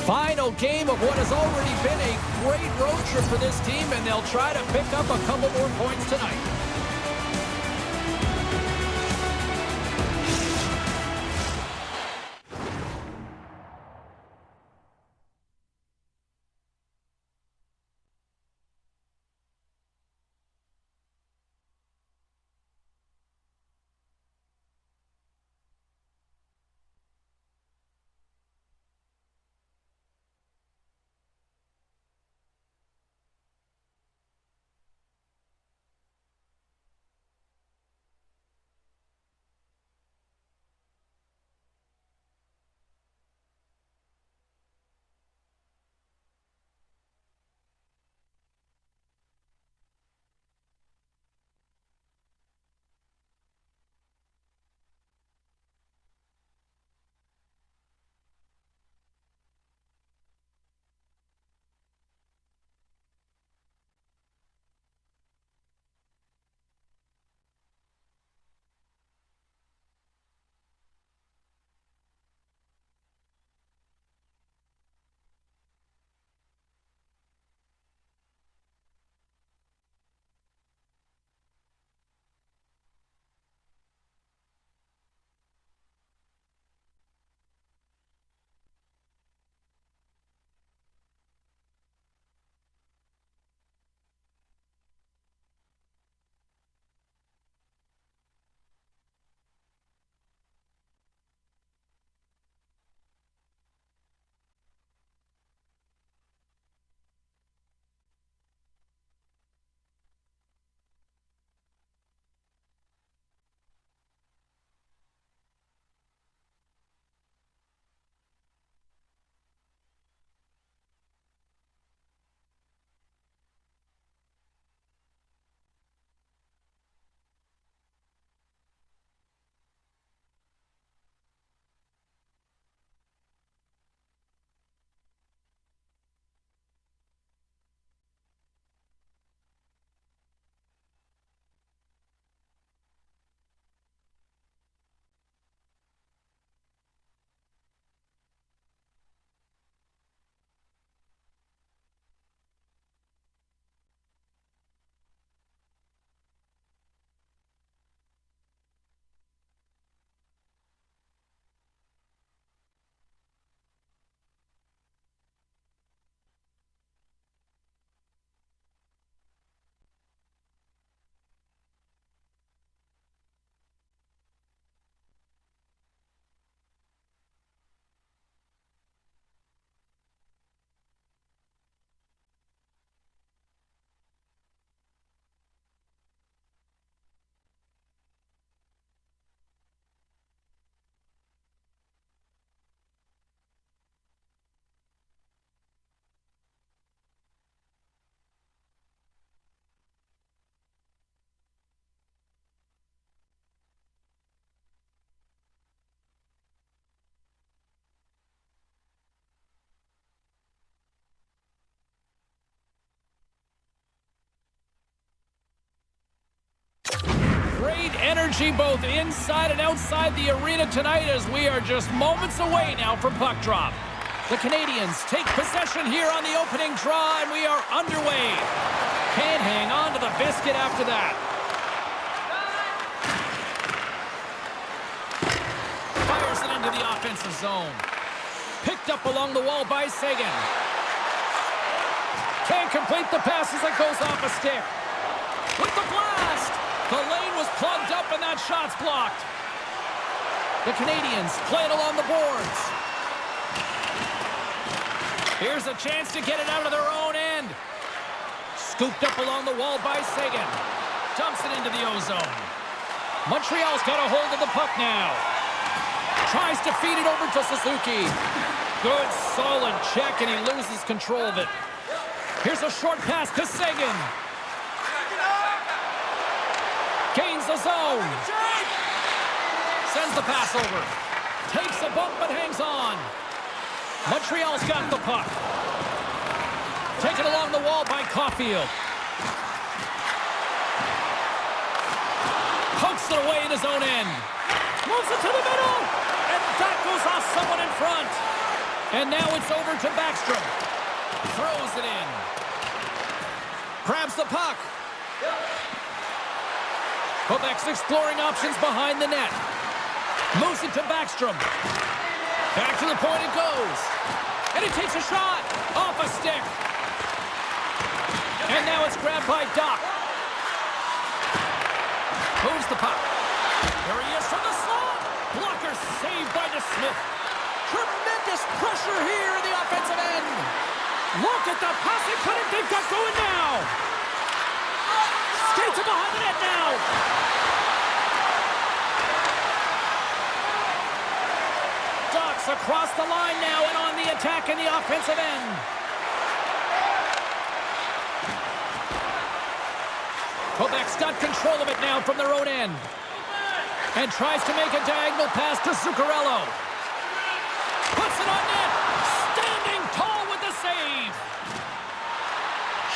Final game of what has already been a great road trip for this team, and they'll try to pick up a couple more points tonight. Great energy both inside and outside the arena tonight as we are just moments away now from puck drop. The Canadians take possession here on the opening draw, and we are underway. Can't hang on to the biscuit after that. Fires it into the offensive zone. Picked up along the wall by Saison. Can't complete the pass as it goes off a stick. With the blast! The lane was plugged up and that shot's blocked. The Canadians play it along the boards. Here's a chance to get it out of their own end. Scooped up along the wall by Saison. Dumps it into the O-zone. Montreal's got a hold of the puck now. Tries to feed it over to Suzuki. Good, solid check, and he loses control of it. Here's a short pass to Saison. Gains the zone. Sends the pass over. Takes a bump but hangs on. Montreal's got the puck. Taken along the wall by Caulfield. Pokes it away in his own end. Moves it to the middle. And that goes off someone in front. And now it's over to Backstrom. Throws it in. Grabs the puck. Quebec's exploring options behind the net. Moves it to Backstrom. Back to the point it goes. And it takes a shot. Off a stick. And now it's grabbed by Doc. Moves the puck. There he is from the slot. Blocker saved by DeSmith. Tremendous pressure here in the offensive end. Look at the passing cutting they've got going now. Skates it behind the net now. Doc's across the line now and on the attack in the offensive end. Quebec's got control of it now from their own end. And tries to make a diagonal pass to Zuccarello. Puts it on net. Standing tall with the save.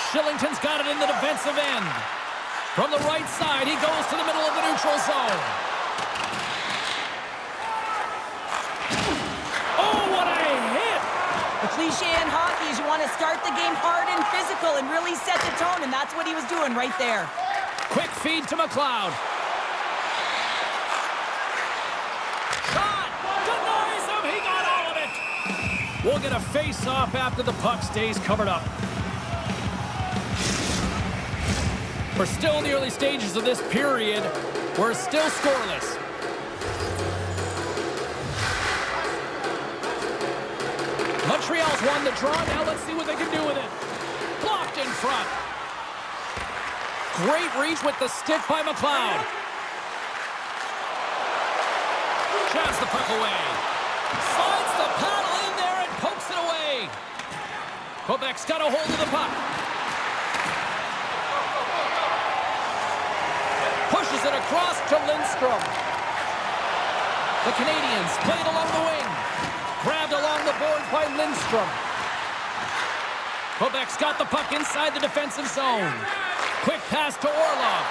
Shillington's got it in the defensive end. From the right side, he goes to the middle of the neutral zone. Oh, what a hit! The cliche in hockey is you want to start the game hard and physical and really set the tone, and that's what he was doing right there. Quick feed to McLeod. Shot! Denies him! He got all of it! We'll get a face-off after the puck stays covered up. We're still in the early stages of this period. We're still scoreless. Montreal's won the draw. Now let's see what they can do with it. Blocked in front. Great reach with the stick by McLeod. Shoves the puck away. Slides the paddle in there and pokes it away. Quebec's got a hold of the puck. Pushes it across to Lindstrom. The Canadians played along the wing. Grabbed along the boards by Lindstrom. Quebec's got the puck inside the defensive zone. Quick pass to Orlov.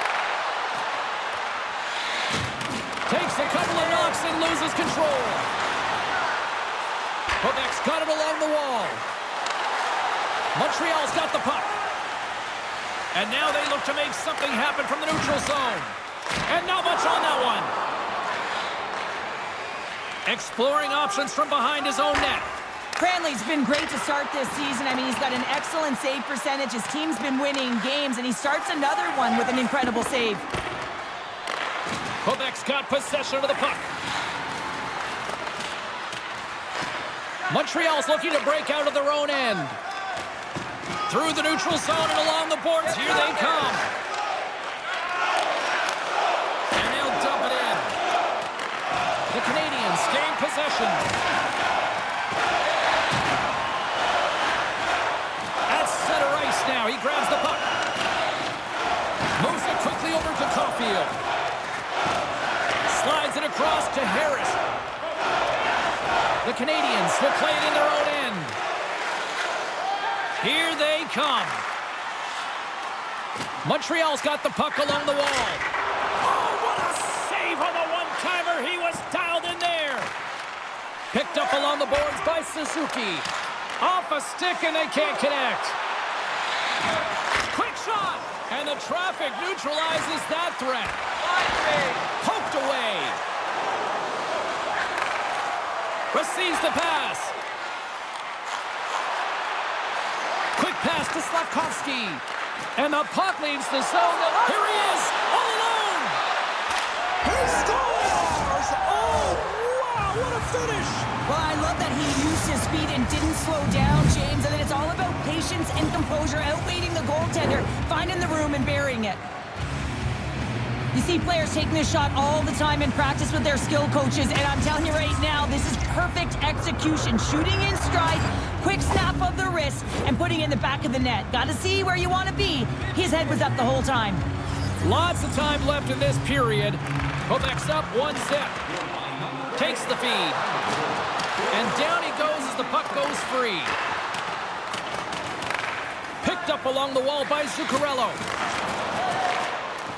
Takes a couple of knocks and loses control. Quebec's got it along the wall. Montreal's got the puck. And now they look to make something happen from the neutral zone. And not much on that one. Exploring options from behind his own net. Cranley's been great to start this season. I mean, he's got an excellent save percentage. His team's been winning games, and he starts another one with an incredible save. Quebec's got possession of the puck. Montreal's looking to break out of their own end. Through the neutral zone and along the boards, here they come. And they'll dump it in. The Canadians gain possession. At center ice now, he grabs the puck. Moves it quickly over to Caulfield. Slides it across to Harris. The Canadians will play it in their own end. Here they come. Montreal's got the puck along the wall. Oh, what a save on the one-timer. He was dialed in there. Picked up along the boards by Suzuki. Off a stick and they can't connect. Quick shot. And the traffic neutralizes that threat. Poked away. Receives the pass. Quick pass to Slavkovsky. And the puck leaves the zone. Here he is, all alone. He scores! Oh, wow, what a finish. Well, I love that he used his speed and didn't slow down, James. And then it's all about patience and composure, outweighing the goaltender, finding the room and burying it. You see players taking this shot all the time in practice with their skill coaches, and I'm telling you right now, this is perfect execution. Shooting in stride, quick snap of the wrist, and putting it in the back of the net. Got to see where you want to be. His head was up the whole time. Lots of time left in this period. Quebec's up 1-0. Takes the feed. And down he goes as the puck goes free. Picked up along the wall by Zuccarello.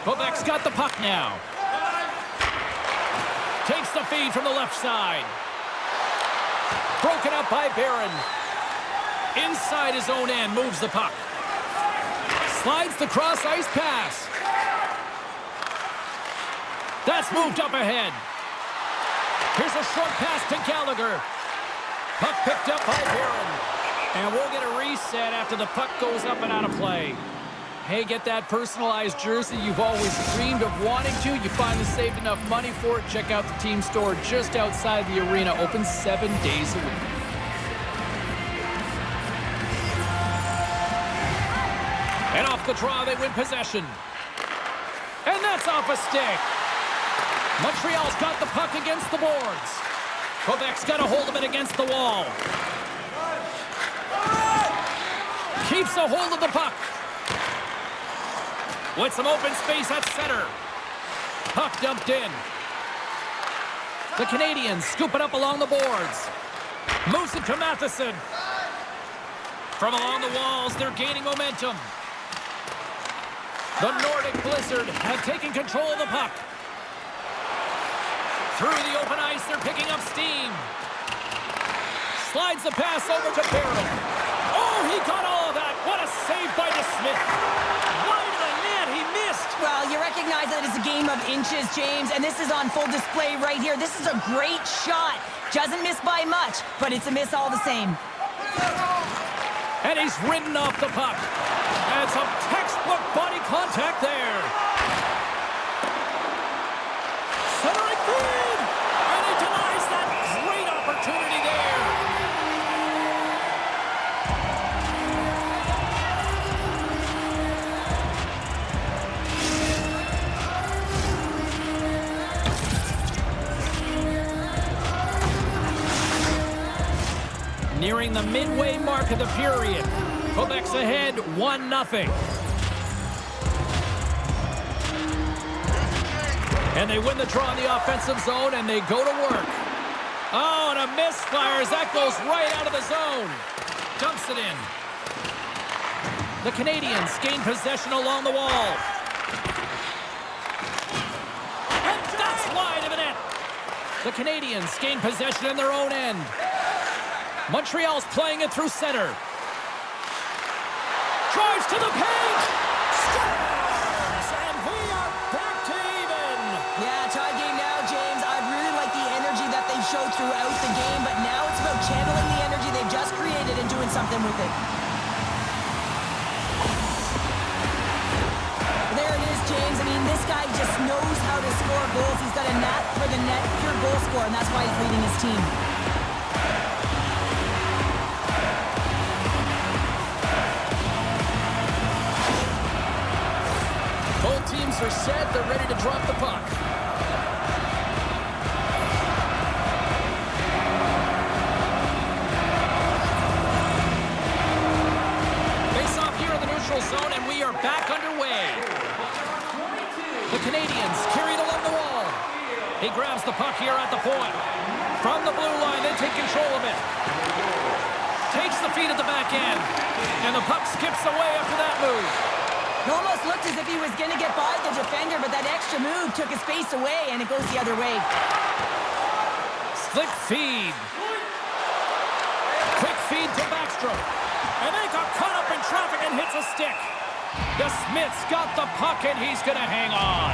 Quebec's got the puck now. Takes the feed from the left side. Broken up by Barron. Inside his own end, moves the puck. Slides the cross-ice pass. That's moved up ahead. Here's a short pass to Gallagher. Puck picked up by Barron. And we'll get a reset after the puck goes up and out of play. Hey, get that personalized jersey you've always dreamed of wanting to. You finally saved enough money for it. Check out the team store just outside the arena. Open 7 days a week. And off the draw, they win possession. And that's off a stick. Montreal's got the puck against the boards. Quebec's got a hold of it against the wall. Keeps a hold of the puck. With some open space at center. Puck dumped in. The Canadians scoop it up along the boards. Moves it to Matheson. From along the walls, they're gaining momentum. The Nordic Blizzard have taken control of the puck. Through the open ice, they're picking up steam. Slides the pass over to Barron. Oh, he got all of that. What a save by DeSmith. Wide of the net, he missed. Well, you recognize that it's a game of inches, James, and this is on full display right here. This is a great shot. Doesn't miss by much, but it's a miss all the same. And he's ridden off the puck. And some textbook body contact there. Centering feed! And he denies that great opportunity there. Nearing the midway mark of the period. Quebec's ahead 1-0. And they win the draw in the offensive zone, and they go to work. Oh, and a misfire as that goes right out of the zone. Dumps it in. The Canadians gain possession along the wall. And that's wide of the net. The Canadians gain possession in their own end. Montreal's playing it through center. Drives to the paint. Scores! And we are back to even. Yeah, tie game now, James. I really like the energy that they've showed throughout the game, but now it's about channeling the energy they've just created and doing something with it. There it is, James. I mean, this guy just knows how to score goals. He's got a knack for the net, pure goal scorer, and that's why he's leading his team. Both teams are set. They're ready to drop the puck. Face off here in the neutral zone, and we are back underway. The Canadians carried along the wall. He grabs the puck here at the point. From the blue line, they take control of it. Takes the feed at the back end. And the puck skips away after that move. It almost looked as if he was going to get by the defender, but that extra move took his space away, and it goes the other way. Slick feed. Quick feed to Backstrom. And they got caught up in traffic and hits a stick. DeSmith's got the puck, and he's going to hang on.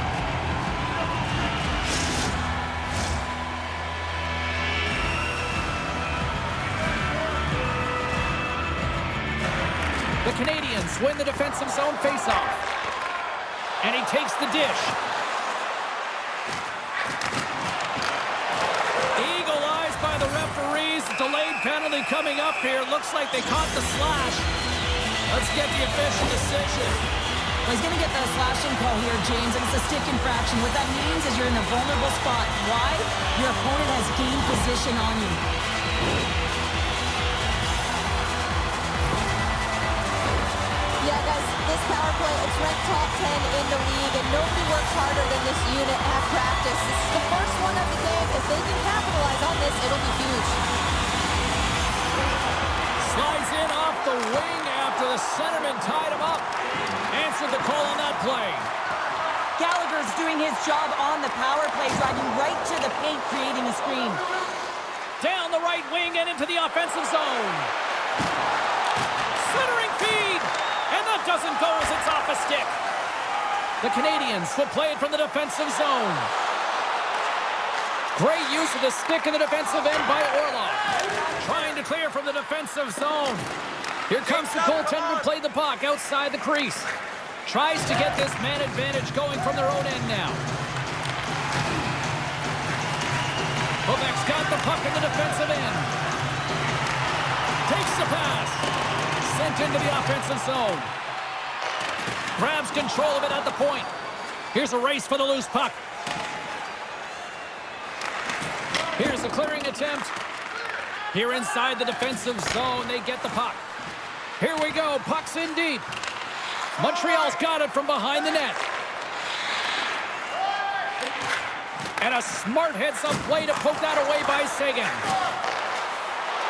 The Canadians win the defensive zone faceoff. And he takes the dish. Eagle eyes by the referees. Delayed penalty coming up here. Looks like they caught the slash. Let's get the official decision. Well, he's going to get the slashing call here, James, and it's a stick infraction. What that means is you're in a vulnerable spot. Why? Your opponent has gained position on you. Yeah, guys, this power play, it's ranked top 10 in the league, and nobody works harder than this unit at practice. This is the first one of the game. If they can capitalize on this, it'll be huge. Slides in off the wing after the centerman tied him up. Answered the call on that play. Gallagher's doing his job on the power play, driving right to the paint, creating a screen. Down down the right wing and into the offensive zone. Centering feed, and that doesn't go as it's off a stick. The Canadians will play it from the defensive zone. Great use of the stick in the defensive end by Orlov. Trying to clear from the defensive zone. Here comes the goaltender to play the puck outside the crease. Tries to get this man advantage going from their own end now. Quebec's got the puck in the defensive end. Takes the pass. Sent into the offensive zone. Grabs control of it at the point. Here's a race for the loose puck. Here's a clearing attempt. Here inside the defensive zone, they get the puck. Here we go, puck's in deep. Montreal's got it from behind the net. And a smart heads-up play to poke that away by Sagan.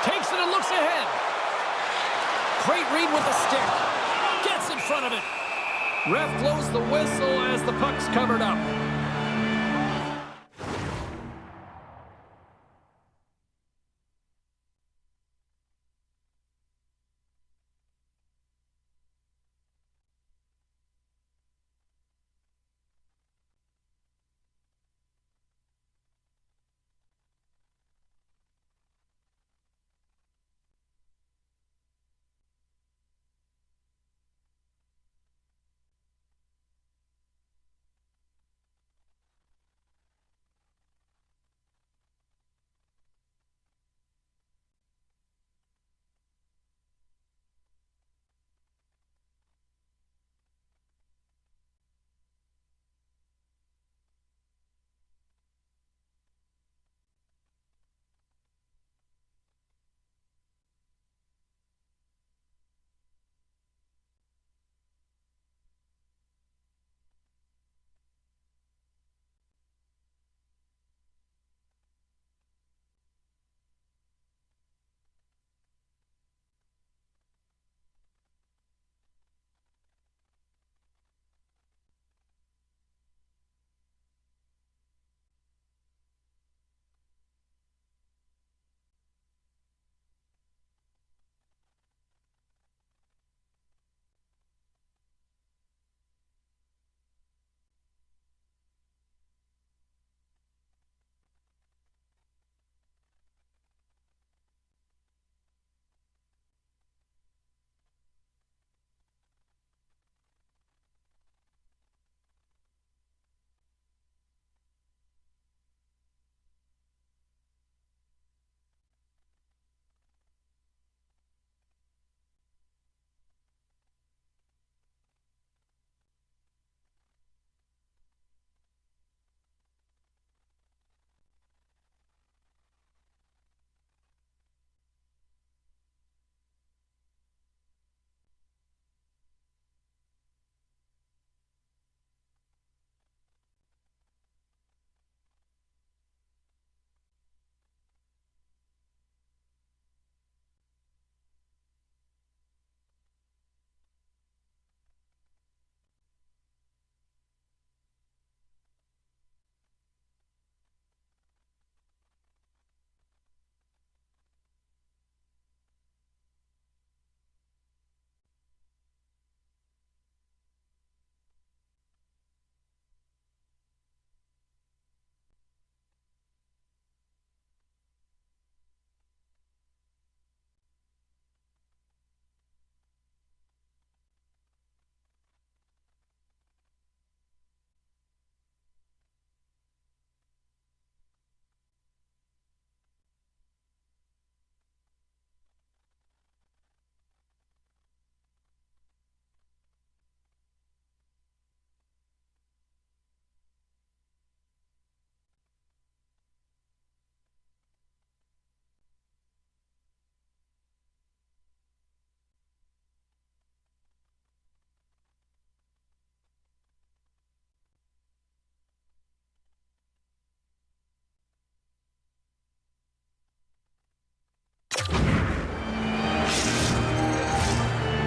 Takes it and looks ahead. Great read with the stick. Gets in front of it. Ref blows the whistle as the puck's covered up.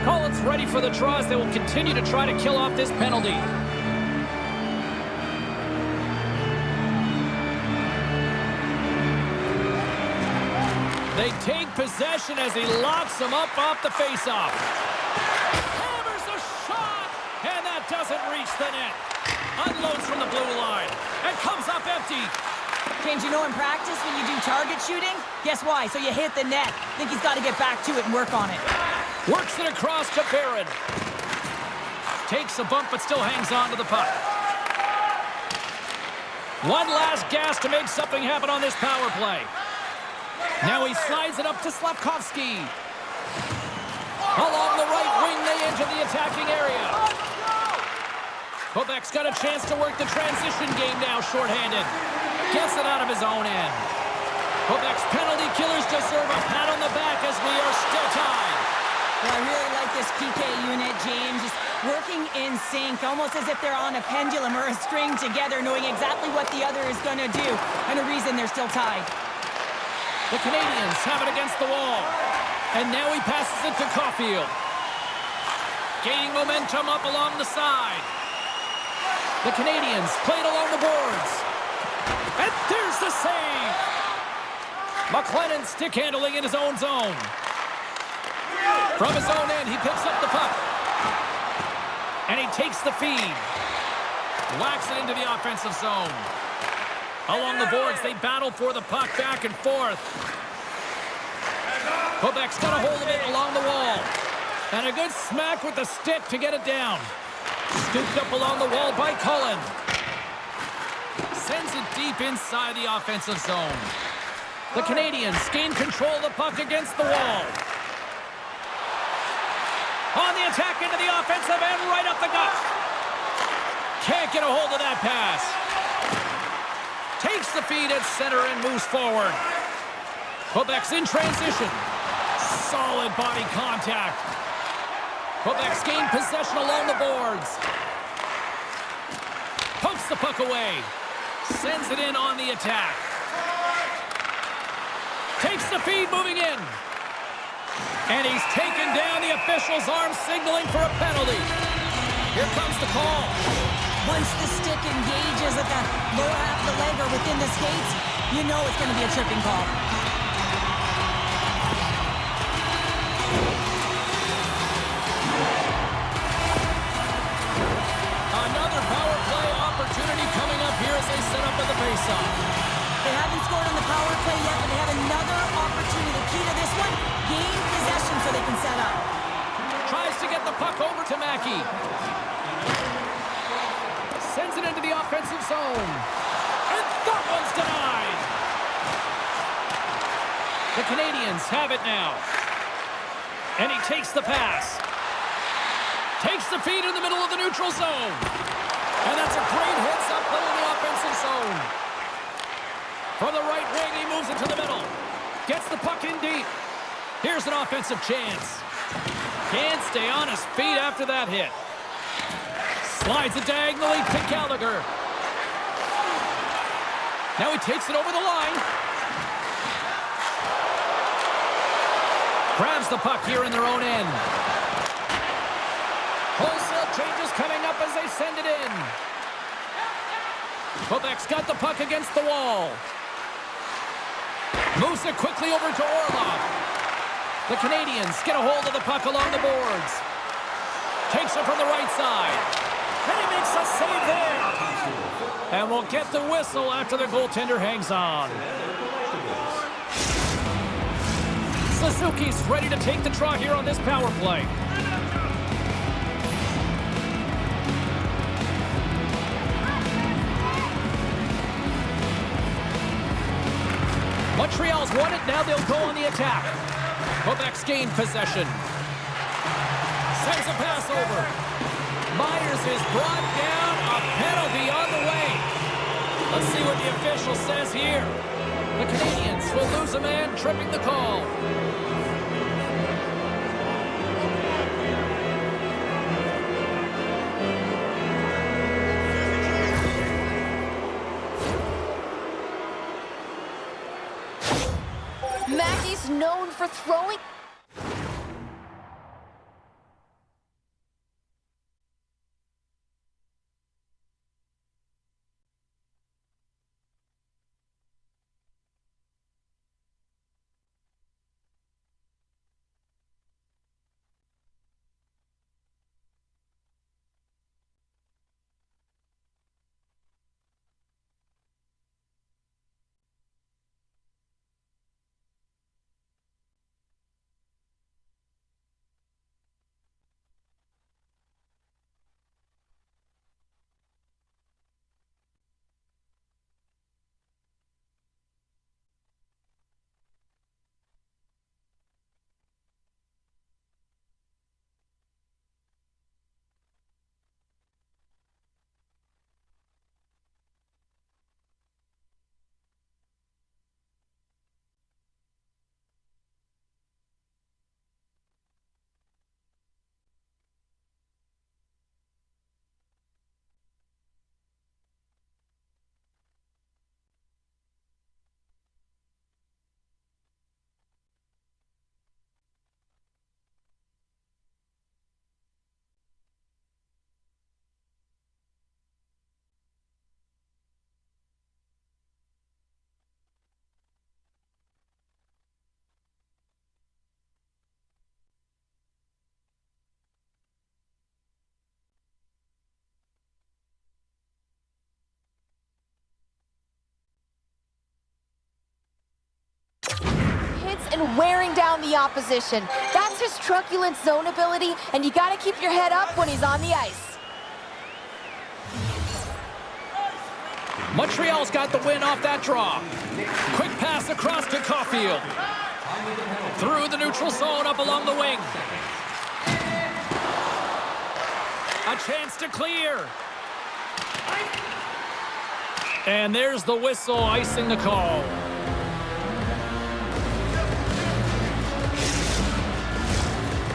Collins ready for the draws. They will continue to try to kill off this penalty. They take possession as he locks him up off the faceoff. Hammers a shot, and that doesn't reach the net. Unloads from the blue line and comes up empty. James, you know in practice when you do target shooting? Guess why? So you hit the net. Think he's got to get back to it and work on it. Works it across to Barron. Takes a bump but still hangs on to the puck. One last gas to make something happen on this power play. Now he slides it up to Slavkovsky. Along the right wing, they enter the attacking area. Quebec's got a chance to work the transition game now, shorthanded. Gets it out of his own end. Quebec's penalty killers deserve a pat on the back as we are still tied. Well, I really like this PK unit, James. Just working in sync, almost as if they're on a pendulum or a string together, knowing exactly what the other is going to do, and a reason they're still tied. The Canadians have it against the wall. And now he passes it to Caulfield. Gaining momentum up along the side. The Canadians played along the boards. And there's the save. McLennan stick handling in his own zone. From his own end, he picks up the puck. And he takes the feed. Whacks it into the offensive zone. Along the boards, they battle for the puck back and forth. Quebec's got a hold of it along the wall. And a good smack with the stick to get it down. Scooped up along the wall by Cullen. Sends it deep inside the offensive zone. The Canadians gain control of the puck against the wall. On the attack into the offensive end, right up the gut. Can't get a hold of that pass. Takes the feed at center and moves forward. Quebec's in transition. Solid body contact. Quebec's gained possession along the boards. Pokes the puck away. Sends it in on the attack. Takes the feed moving in. And he's taken down. The official's arm signaling for a penalty. Here comes the call. Once the stick engages at the lower half of the leg or within the skates, you know it's going to be a tripping call. Another power play opportunity coming up here as they set up at the faceoff. They haven't scored on the power play yet, but they have another opportunity. The key to this one, gain possession so they can set up. Tries to get the puck over to Mackey. Sends it into the offensive zone. And that one's denied. The Canadians have it now. And he takes the pass. Takes the feed in the middle of the neutral zone. And that's a great heads-up play in the offensive zone. From the right wing, he moves it to the middle. Gets the puck in deep. Here's an offensive chance. Can't stay on his feet after that hit. Slides it diagonally to Gallagher. Now he takes it over the line. Grabs the puck here in their own end. Wholesale changes coming up as they send it in. Quebec's got the puck against the wall. Moves it quickly over to Orlov. The Canadians get a hold of the puck along the boards. Takes it from the right side. And he makes a save there. And we'll get the whistle after the goaltender hangs on. Suzuki's ready to take the draw here on this power play. Montreal's won it, now they'll go on the attack. Quebec's gained possession. Sends a pass over. Myers is brought down, a penalty on the way. Let's see what the official says here. The Canadians will lose a man, tripping the call. Mackey's known for throwing. and wearing down the opposition. That's his truculent zone ability, and you got to keep your head up when he's on the ice. Montreal's got the win off that draw. Quick pass across to Caulfield. Through the neutral zone, up along the wing. A chance to clear. And there's the whistle, icing the call.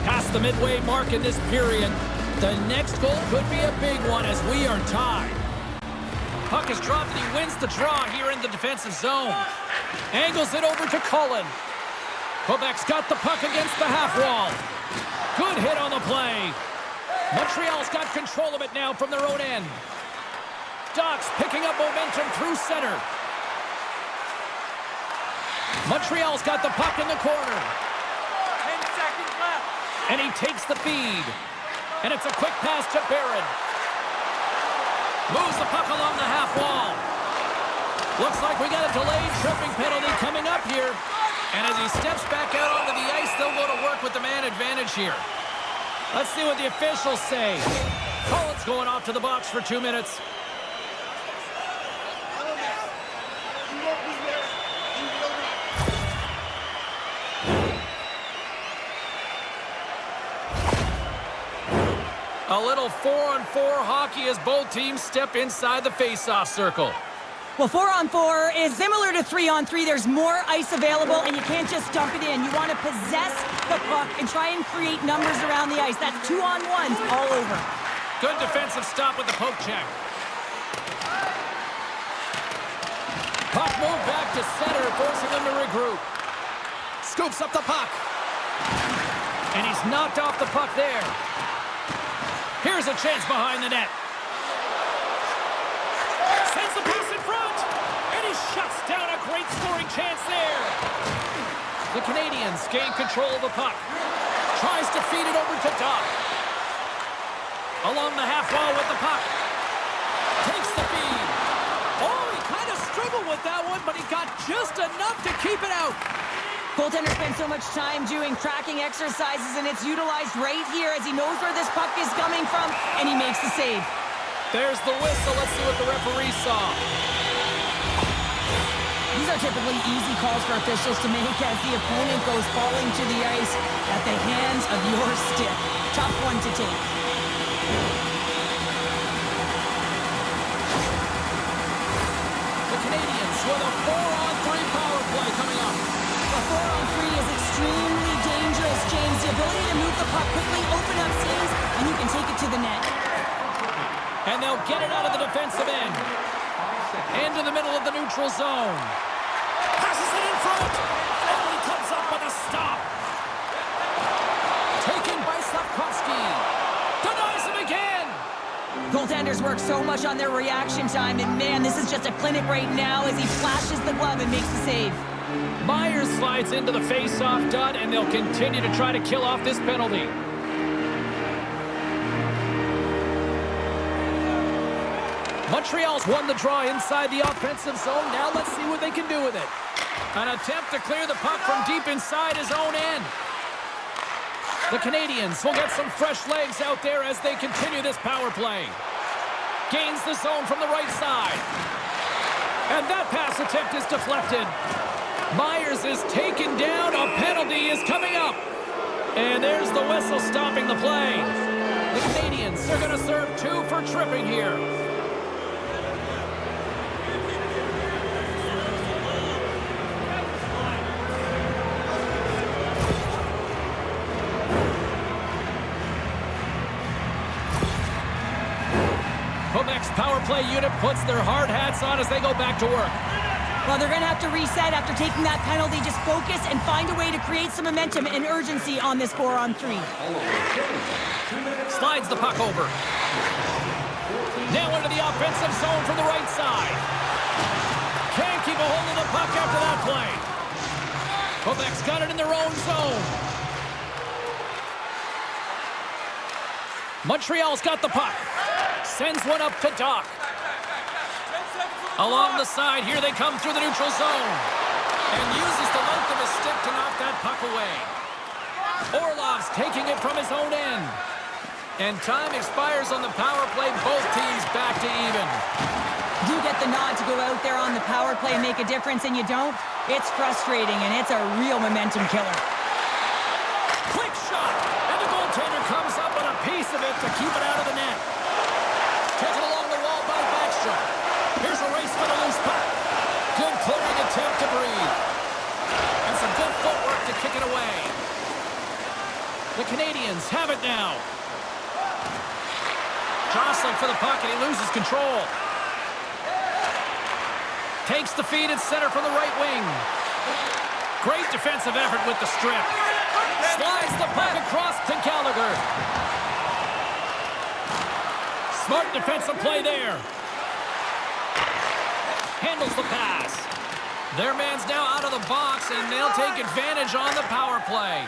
Past the midway mark in this period. The next goal could be a big one as we are tied. Puck is dropped and he wins the draw here in the defensive zone. Angles it over to Cullen. Quebec's got the puck against the half wall. Good hit on the play. Montreal's got control of it now from their own end. Doc's picking up momentum through center. Montreal's got the puck in the corner. 10 seconds left. And he takes the feed. And it's a quick pass to Barron. Moves the puck along the half wall. Looks like we got a delayed tripping penalty coming up here. And as he steps back out onto the ice, they'll go to work with the man advantage here. Let's see what the officials say. Cullen's going off to the box for 2 minutes. A little 4-on-4 hockey as both teams step inside the face-off circle. Well, 4-on-4 is similar to 3-on-3. There's more ice available, and you can't just dump it in. You want to possess the puck and try and create numbers around the ice. That's 2-on-1s all over. Good defensive stop with the poke check. Puck moved back to center, forcing them to regroup. Scoops up the puck. And he's knocked off the puck there. Here's a chance behind the net. Sends the pass in front. And he shuts down a great scoring chance there. The Canadians gain control of the puck. Tries to feed it over to Doc. Along the half wall with the puck. Takes the feed. Oh, he kind of struggled with that one, but he got just enough to keep it out. Goaltender spends so much time doing tracking exercises, and it's utilized right here as he knows where this puck is coming from, and he makes the save. There's the whistle. Let's see what the referee saw. These are typically easy calls for officials to make as the opponent goes falling to the ice at the hands of your stick. Tough one to take. The Canadians with a 4-on-3 power play coming up. A 4-on-3 is extremely dangerous, James. The ability to move the puck quickly, open up seams, and you can take it to the net. And they'll get it out of the defensive end. Into the middle of the neutral zone. Passes it in front. And he comes up with a stop. Taken by Slavkovsky. Denies him again. Goaltenders work so much on their reaction time, and man, this is just a clinic right now as he flashes the glove and makes the save. Myers slides into the face-off dot, and they'll continue to try to kill off this penalty. Montreal's won the draw inside the offensive zone. Now let's see what they can do with it. An attempt to clear the puck from deep inside his own end. The Canadians will get some fresh legs out there as they continue this power play. Gains the zone from the right side. And that pass attempt is deflected. Myers is taken down. A penalty is coming up. And there's the whistle stopping the play. The Canadians are going to serve 2 for tripping here. Quebec's power play unit puts their hard hats on as they go back to work. Well, they're going to have to reset after taking that penalty. Just focus and find a way to create some momentum and urgency on this 4-on-3. Slides the puck over. Now into the offensive zone from the right side. Can't keep a hold of the puck after that play. Quebec's got it in their own zone. Montreal's got the puck. Sends one up to Doc. Along the side, here they come through the neutral zone. And uses the length of his stick to knock that puck away. Orlov's taking it from his own end. And time expires on the power play. Both teams back to even. You get the nod to go out there on the power play and make a difference, and you don't? It's frustrating, and it's a real momentum killer. Quick shot! And the goaltender comes up with a piece of it to keep it out of the net. Taken along the wall by Backstrom. Here's a race for the loose puck. Good clearing attempt to breathe. And some good footwork to kick it away. The Canadians have it now. Jostling for the puck, and he loses control. Takes the feed at center from the right wing. Great defensive effort with the strip. Slides the puck across to Gallagher. Smart defensive play there. Handles the pass. Their man's now out of the box, and they'll take advantage on the power play.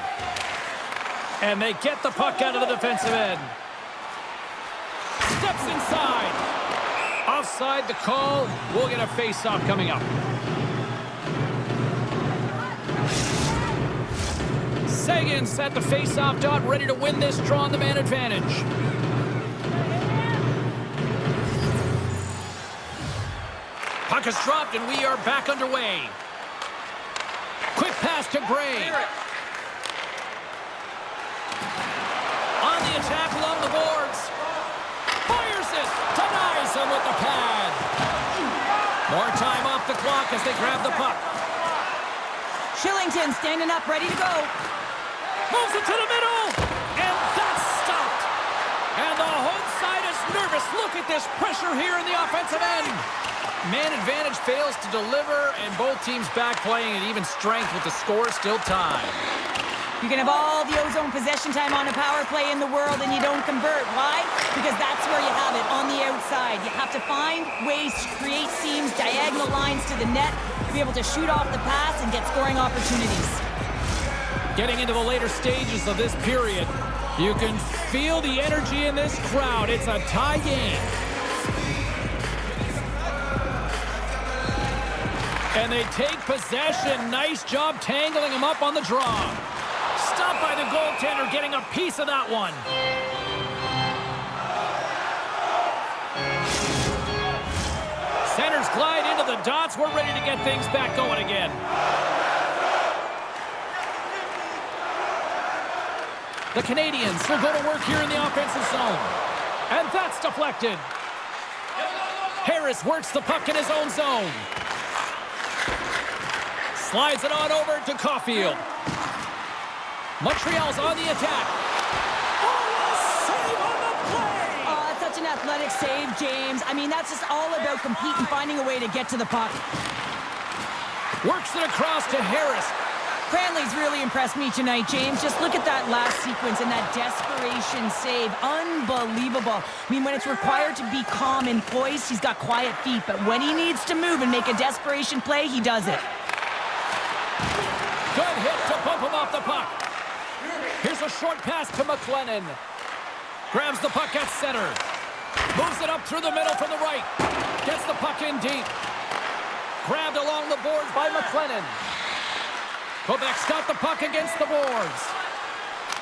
And they get the puck out of the defensive end. Steps inside. Offside the call. We'll get a face-off coming up. Sagan's at the face-off dot, ready to win this draw on the man advantage. Puck is dropped, and we are back underway. Quick pass to Gray. On the attack along the boards. Fires it. Denies him with the pad. More time off the clock as they grab the puck. Shillington standing up, ready to go. Moves it to the middle. And that's stopped. And the home side is nervous. Look at this pressure here in the offensive end. Man advantage fails to deliver, and both teams back playing at even strength with the score still tied. You can have all the ozone possession time on a power play in the world and you don't convert. Why? Because that's where you have it, on the outside. You have to find ways to create seams, diagonal lines to the net, to be able to shoot off the pass and get scoring opportunities. Getting into the later stages of this period, you can feel the energy in this crowd. It's a tie game. And they take possession. Nice job tangling him up on the draw. Stopped by the goaltender, getting a piece of that one. Centers glide into the dots. We're ready to get things back going again. The Canadians will go to work here in the offensive zone. And that's deflected. Harris works the puck in his own zone. Slides it on over to Caulfield. Montreal's on the attack. Oh, save on the play! Oh, it's such an athletic save, James. I mean, that's just all about competing, finding a way to get to the puck. Works it across to Harris. Cranley's really impressed me tonight, James. Just look at that last sequence and that desperation save. Unbelievable. I mean, when it's required to be calm and poised, he's got quiet feet. But when he needs to move and make a desperation play, he does it. Good hit to bump him off the puck. Here's a short pass to McLennan. Grabs the puck at center. Moves it up through the middle from the right. Gets the puck in deep. Grabbed along the boards by McLennan. Quebec's got the puck against the boards.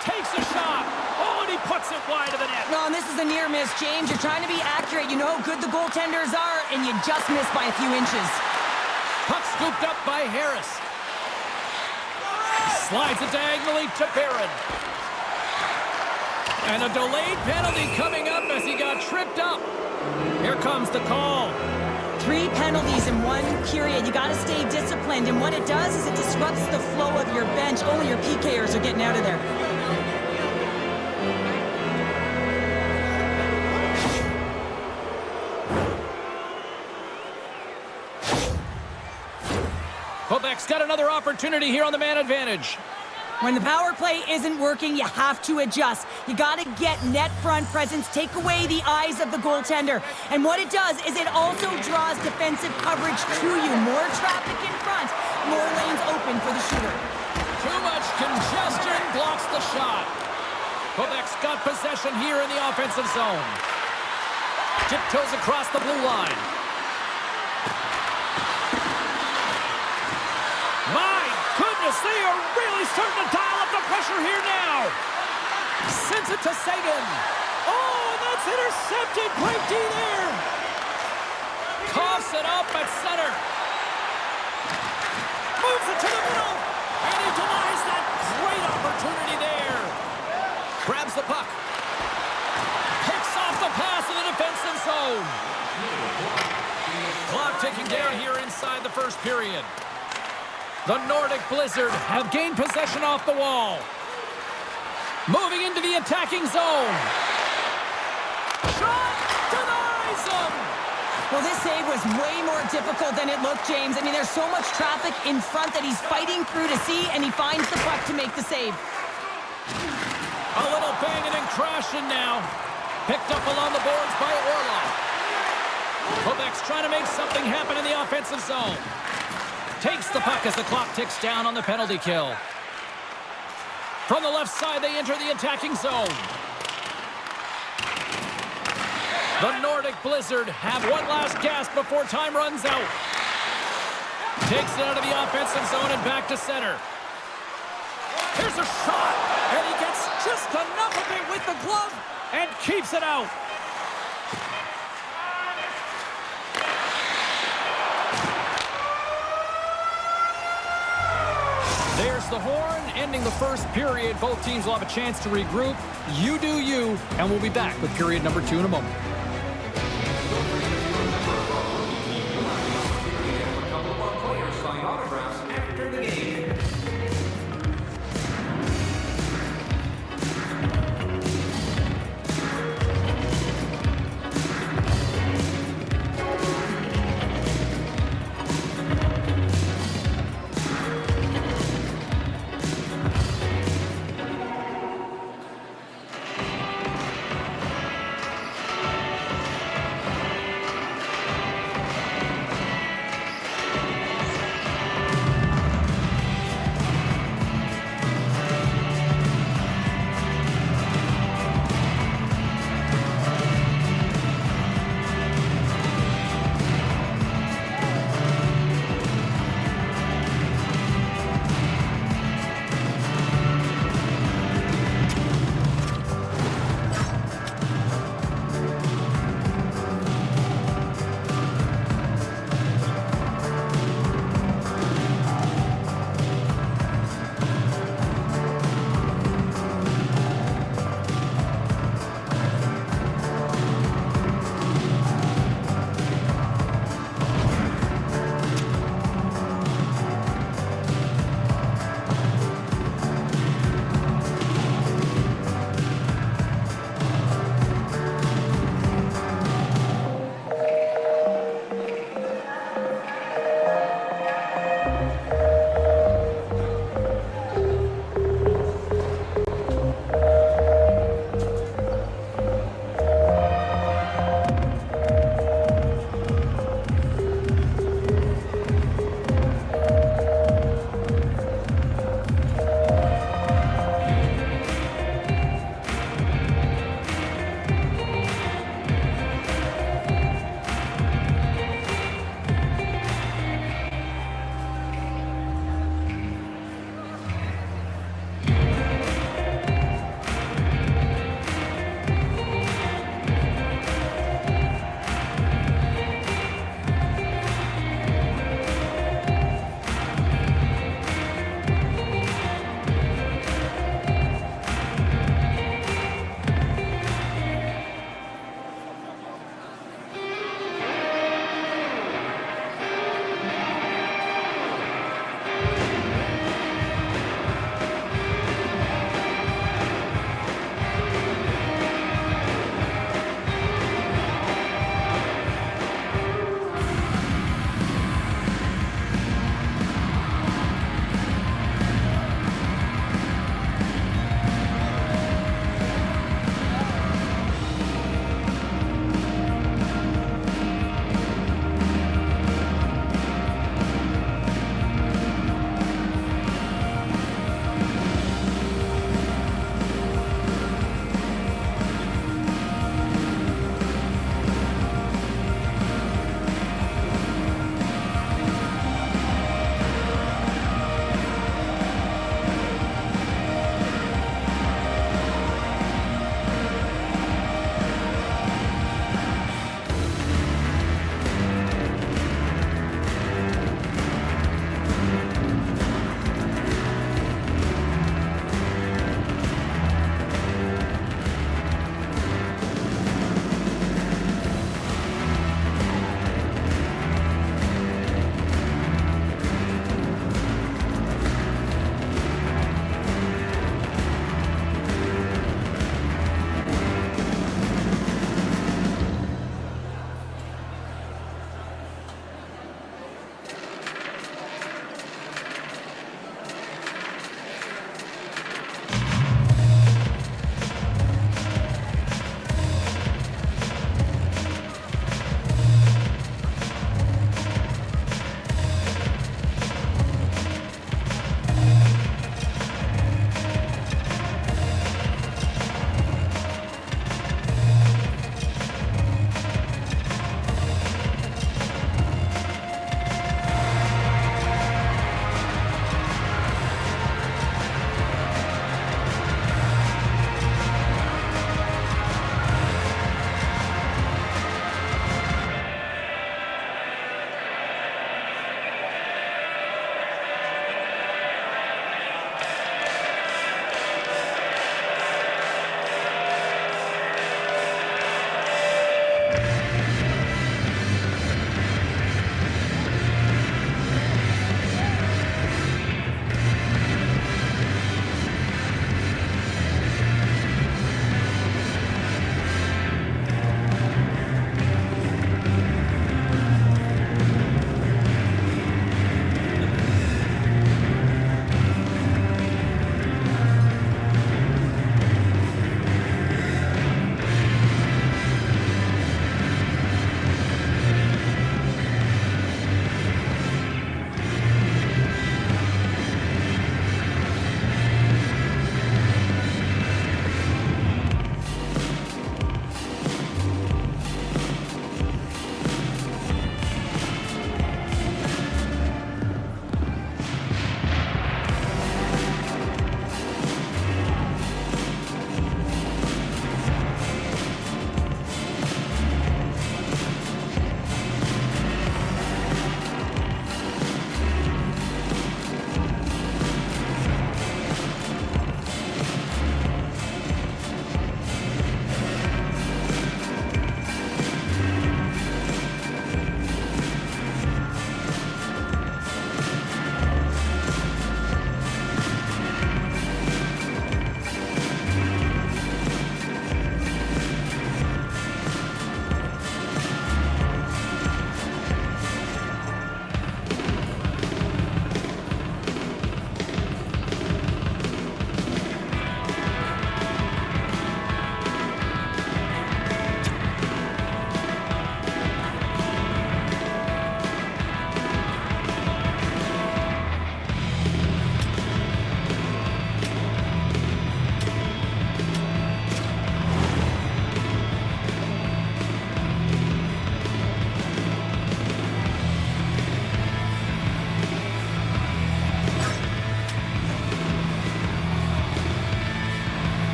Takes a shot. Oh, and he puts it wide of the net. No, and this is a near miss, James. You're trying to be accurate. You know how good the goaltenders are, and you just missed by a few inches. Puck scooped up by Harris. Slides it diagonally to Barron. And a delayed penalty coming up as he got tripped up. Here comes the call. 3 penalties in 1 period. You got to stay disciplined, and what it does is it disrupts the flow of your bench. Only your PKers are getting out of there. Quebec's got another opportunity here on the man advantage. When the power play isn't working, you have to adjust. You got to get net front presence, take away the eyes of the goaltender. And what it does is it also draws defensive coverage to you. More traffic in front, more lanes open for the shooter. Too much congestion blocks the shot. Quebec's got possession here in the offensive zone. Tiptoes across the blue line. Yes, they are really starting to dial up the pressure here now. Sends it to Saison. Oh, and that's intercepted. Great D there. Coughs it up at center. Moves it to the middle. And he denies that great opportunity there. Grabs the puck. Picks off the pass in the defensive zone. Clock ticking down here inside the first period. The Nordic Blizzard have gained possession off the wall. Moving into the attacking zone. Shot denies him. Well, this save was way more difficult than it looked, James. I mean, there's so much traffic in front that he's fighting through to see, and he finds the puck to make the save. A little banging and crashing now. Picked up along the boards by Orlov. Quebec's trying to make something happen in the offensive zone. Takes the puck as the clock ticks down on the penalty kill. From the left side, they enter the attacking zone. The Nordic Blizzard have one last gasp before time runs out. Takes it out of the offensive zone and back to center. Here's a shot, and he gets just enough of it with the glove and keeps it out. There's the horn, ending the first period. Both teams will have a chance to regroup. You do you, and we'll be back with period number 2 in a moment.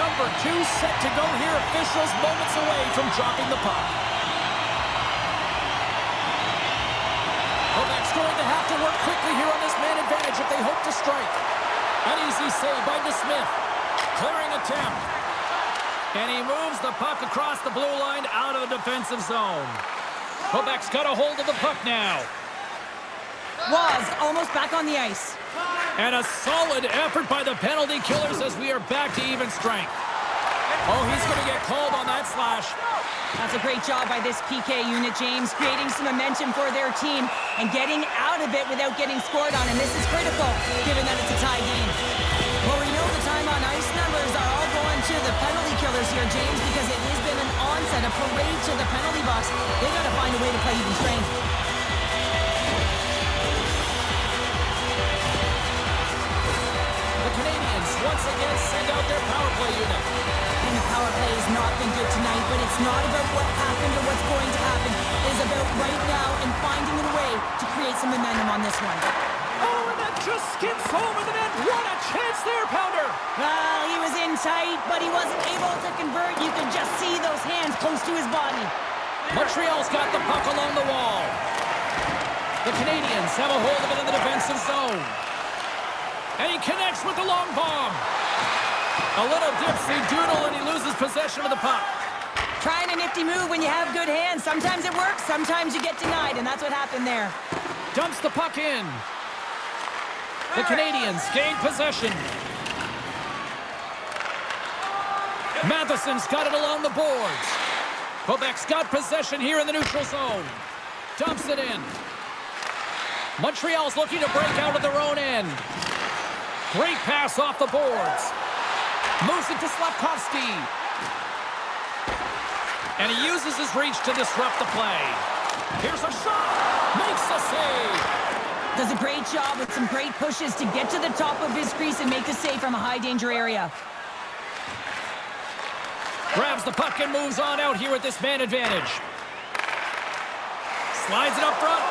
Number 2 set to go here. Officials moments away from dropping the puck. Quebec's going to have to work quickly here on this man advantage if they hope to strike. An easy save by DeSmith. Clearing attempt. And he moves the puck across the blue line out of the defensive zone. Quebec's got a hold of the puck now. Was almost back on the ice. And a solid effort by the penalty killers as we are back to even strength. Oh, he's going to get called on that slash. That's a great job by this PK unit, James, creating some momentum for their team and getting out of it without getting scored on. And this is critical, given that it's a tie game. Well, we know the time on ice numbers are all going to the penalty killers here, James, because it has been an onset, a parade to the penalty box. They got to find a way to play even strength. The Canadians once again send out their power play unit. And the power play has not been good tonight, but it's not about what happened or what's going to happen. It is about right now and finding a way to create some momentum on this one. Oh, and that just skips over the net. What a chance there, Pounder. Well, he was in tight, but he wasn't able to convert. You could just see those hands close to his body. Montreal's got the puck along the wall. The Canadians have a hold of it in the defensive zone. And he connects with the long bomb. A little dipsy doodle and he loses possession of the puck. Trying a nifty move when you have good hands. Sometimes it works, sometimes you get denied, and that's what happened there. Dumps the puck in. The Canadians gain possession. Matheson's got it along the boards. Quebec's got possession here in the neutral zone. Dumps it in. Montreal's looking to break out of their own end. Great pass off the boards. Moves it to Slafkovsky. And he uses his reach to disrupt the play. Here's a shot. Makes a save. Does a great job with some great pushes to get to the top of his crease and make the save from a high-danger area. Grabs the puck and moves on out here with this man advantage. Slides it up front.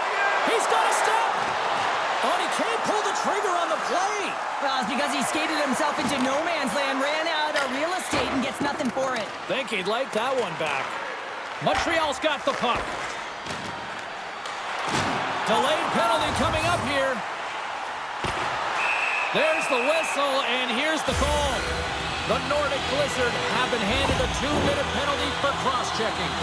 He's got a step. Oh, and he can't pull the trigger on the play. Well, it's because he skated himself into no man's land, ran out of real estate, and gets nothing for it. Think he'd like that one back. Montreal's got the puck. Delayed penalty coming up here. There's the whistle, and here's the call. The Nordic Blizzard have been handed a 2-minute penalty for cross-checking.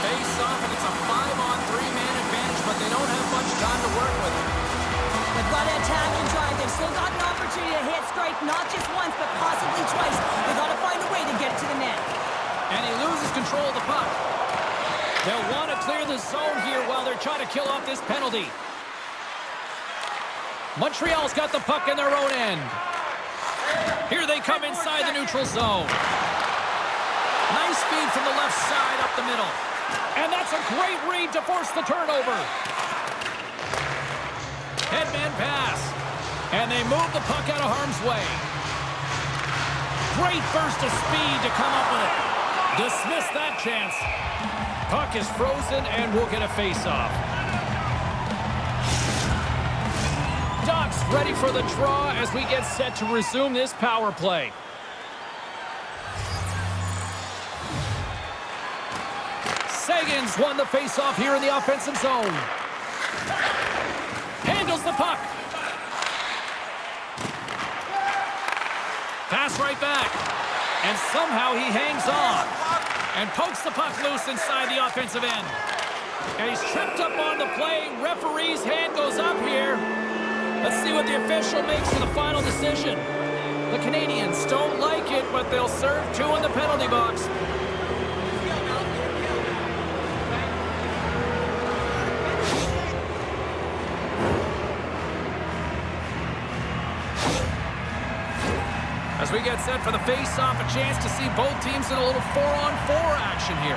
Face-off, and it's a 5-on-3-man advantage, but they don't have much time to work with it. They've got to attack and drive. They've still got an opportunity to hit strike, not just once, but possibly twice. They've got to find a way to get it to the net. And he loses control of the puck. They'll want to clear the zone here while they're trying to kill off this penalty. Montreal's got the puck in their own end. Here they come inside the neutral zone. Nice feed from the left side up the middle. And that's a great read to force the turnover. Headman pass. And they move the puck out of harm's way. Great burst of speed to come up with it. Dismiss that chance. Puck is frozen and we'll get a face-off. Ducks ready for the draw as we get set to resume this power play. Sagan's won the face-off here in the offensive zone. Handles the puck. Pass right back. And somehow he hangs on. And pokes the puck loose inside the offensive end. And he's tripped up on the play. Referee's hand goes up here. Let's see what the official makes for the final decision. The Canadians don't like it, but they'll serve 2 in the penalty box. As we get set for the face-off, a chance to see both teams in a little 4-on-4 action here.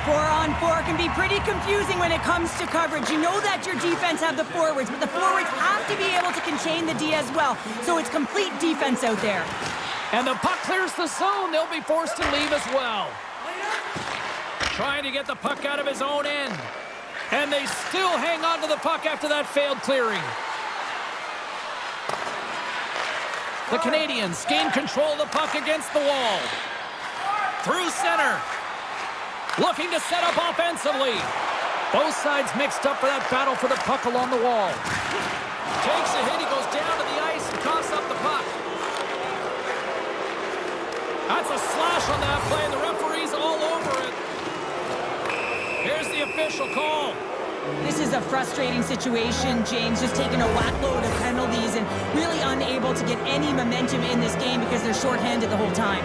4-on-4 can be pretty confusing when it comes to coverage. You know that your defense have the forwards, but the forwards have to be able to contain the D as well. So it's complete defense out there. And the puck clears the zone. They'll be forced to leave as well. trying to get the puck out of his own end. And they still hang on to the puck after that failed clearing. The Canadians gain control of the puck against the wall. Through center. Looking to set up offensively. Both sides mixed up for that battle for the puck along the wall. Takes a hit, he goes down to the ice and coughs up the puck. That's a slash on that play, and the referee's all over it. Here's the official call. This is a frustrating situation, James, just taking a whack load of penalties and really unable to get any momentum in this game because they're shorthanded the whole time.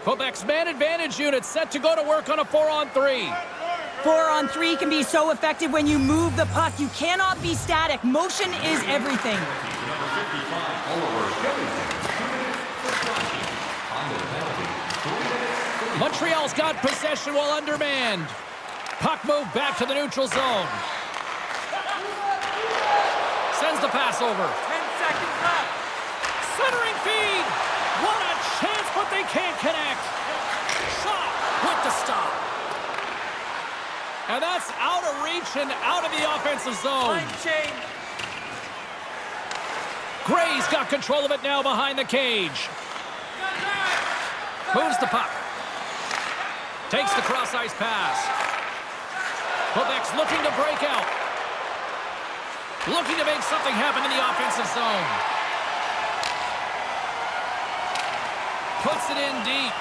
Quebec's man advantage unit set to go to work on a 4-on-3. 4-on-3 can be so effective when you move the puck. You cannot be static. Motion is everything. Montreal's got possession while undermanned. Puck moved back to the neutral zone. Sends the pass over. 10 seconds left. Centering feed. What a chance, but they can't connect. Shot with the stop. And that's out of reach and out of the offensive zone. Line change. Gray's got control of it now behind the cage. Moves the puck. Takes the cross-ice pass. Quebec's looking to break out. Looking to make something happen in the offensive zone. Puts it in deep.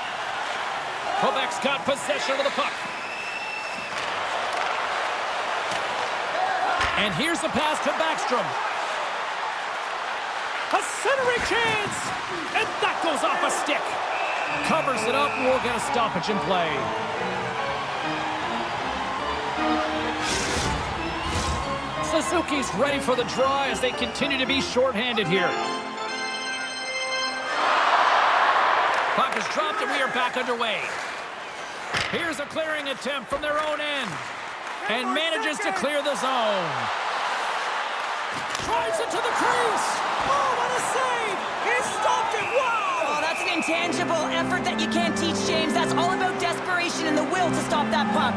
Quebec's got possession of the puck. And here's the pass to Backstrom. A centering chance! And that goes off a stick. Covers it up, and we'll get a stoppage in play. Suzuki's ready for the draw as they continue to be shorthanded here. Puck is dropped, and we are back underway. Here's a clearing attempt from their own end. And manages to clear the zone. Drives it to the crease. Oh, what a save! He stopped it! Wow! Oh, that's an intangible effort that you can't teach, James. That's all about desperation and the will to stop that puck.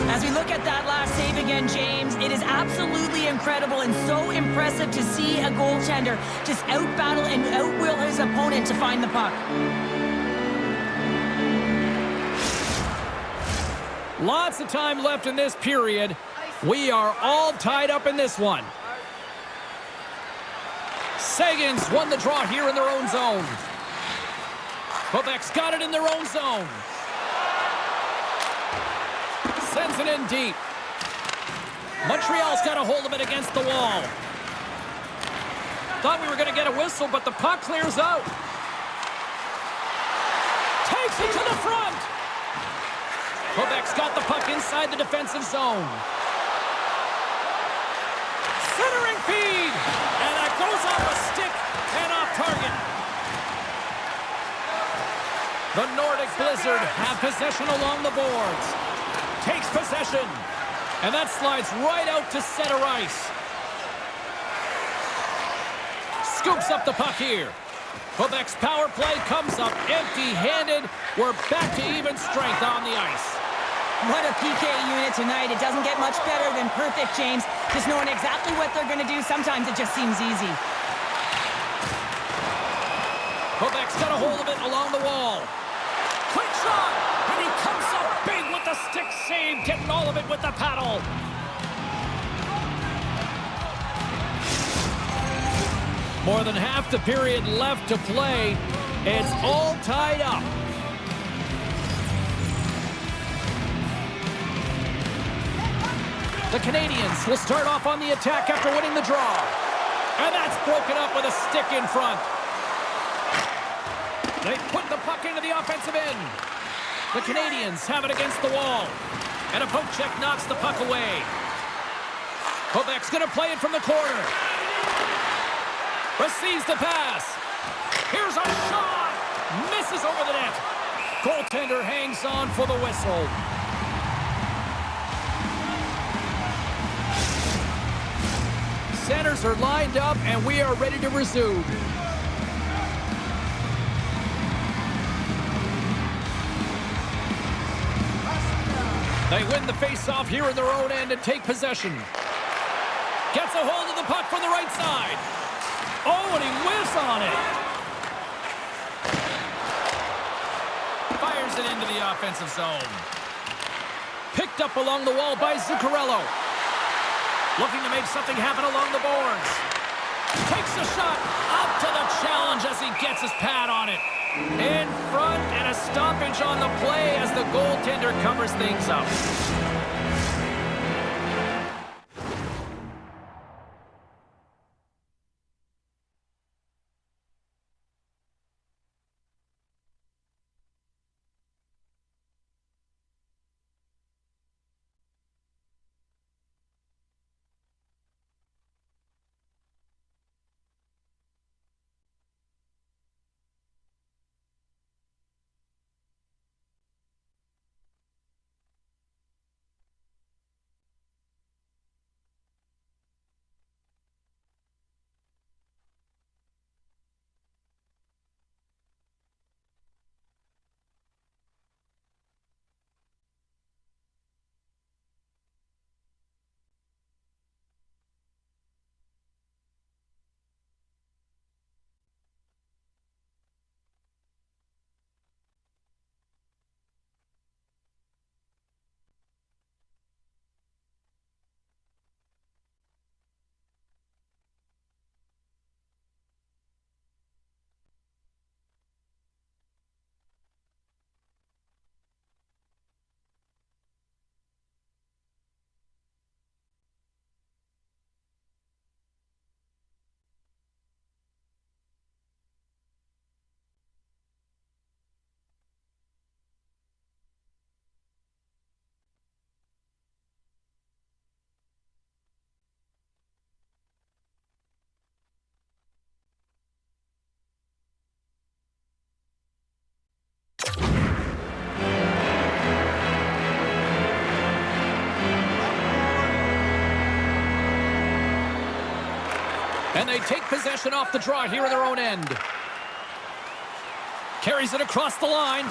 As we look at that last save again, James, it is absolutely incredible and so impressive to see a goaltender just out-battle and out-will his opponent to find the puck. Lots of time left in this period. We are all tied up in this one. Sagan's won the draw here in their own zone. Quebec's got it in their own zone. Sends it in deep. Montreal's got a hold of it against the wall. Thought we were going to get a whistle, but the puck clears out. Takes it to the front. Quebec's got the puck inside the defensive zone. Centering feed. And that goes off a stick and off target. The Nordic Blizzard have possession along the boards. Takes possession. And that slides right out to center ice. Scoops up the puck here. Quebec's power play comes up empty-handed. We're back to even strength on the ice. What a PK unit tonight. It doesn't get much better than perfect, James. Just knowing exactly what they're going to do, sometimes it just seems easy. Quebec's got a hold of it along the wall. Quick shot! And he comes up big with the stick save, getting all of it with the paddle. More than half the period left to play. It's all tied up. The Canadians will start off on the attack after winning the draw. And that's broken up with a stick in front. They put the puck into the offensive end. The Canadians have it against the wall. And a poke check knocks the puck away. Quebec's going to play it from the corner. Receives the pass. Here's a shot. Misses over the net. Goaltender hangs on for the whistle. Sent runners are lined up, and we are ready to resume. They win the face-off here in their own end and take possession. Gets a hold of the puck from the right side. Oh, and he whiffs on it. Fires it into the offensive zone. Picked up along the wall by Zuccarello. Looking to make something happen along the boards. Takes a shot. Up to the challenge as he gets his pad on it. In front, and a stoppage on the play as the goaltender covers things up. And they take possession off the draw here in their own end. Carries it across the line.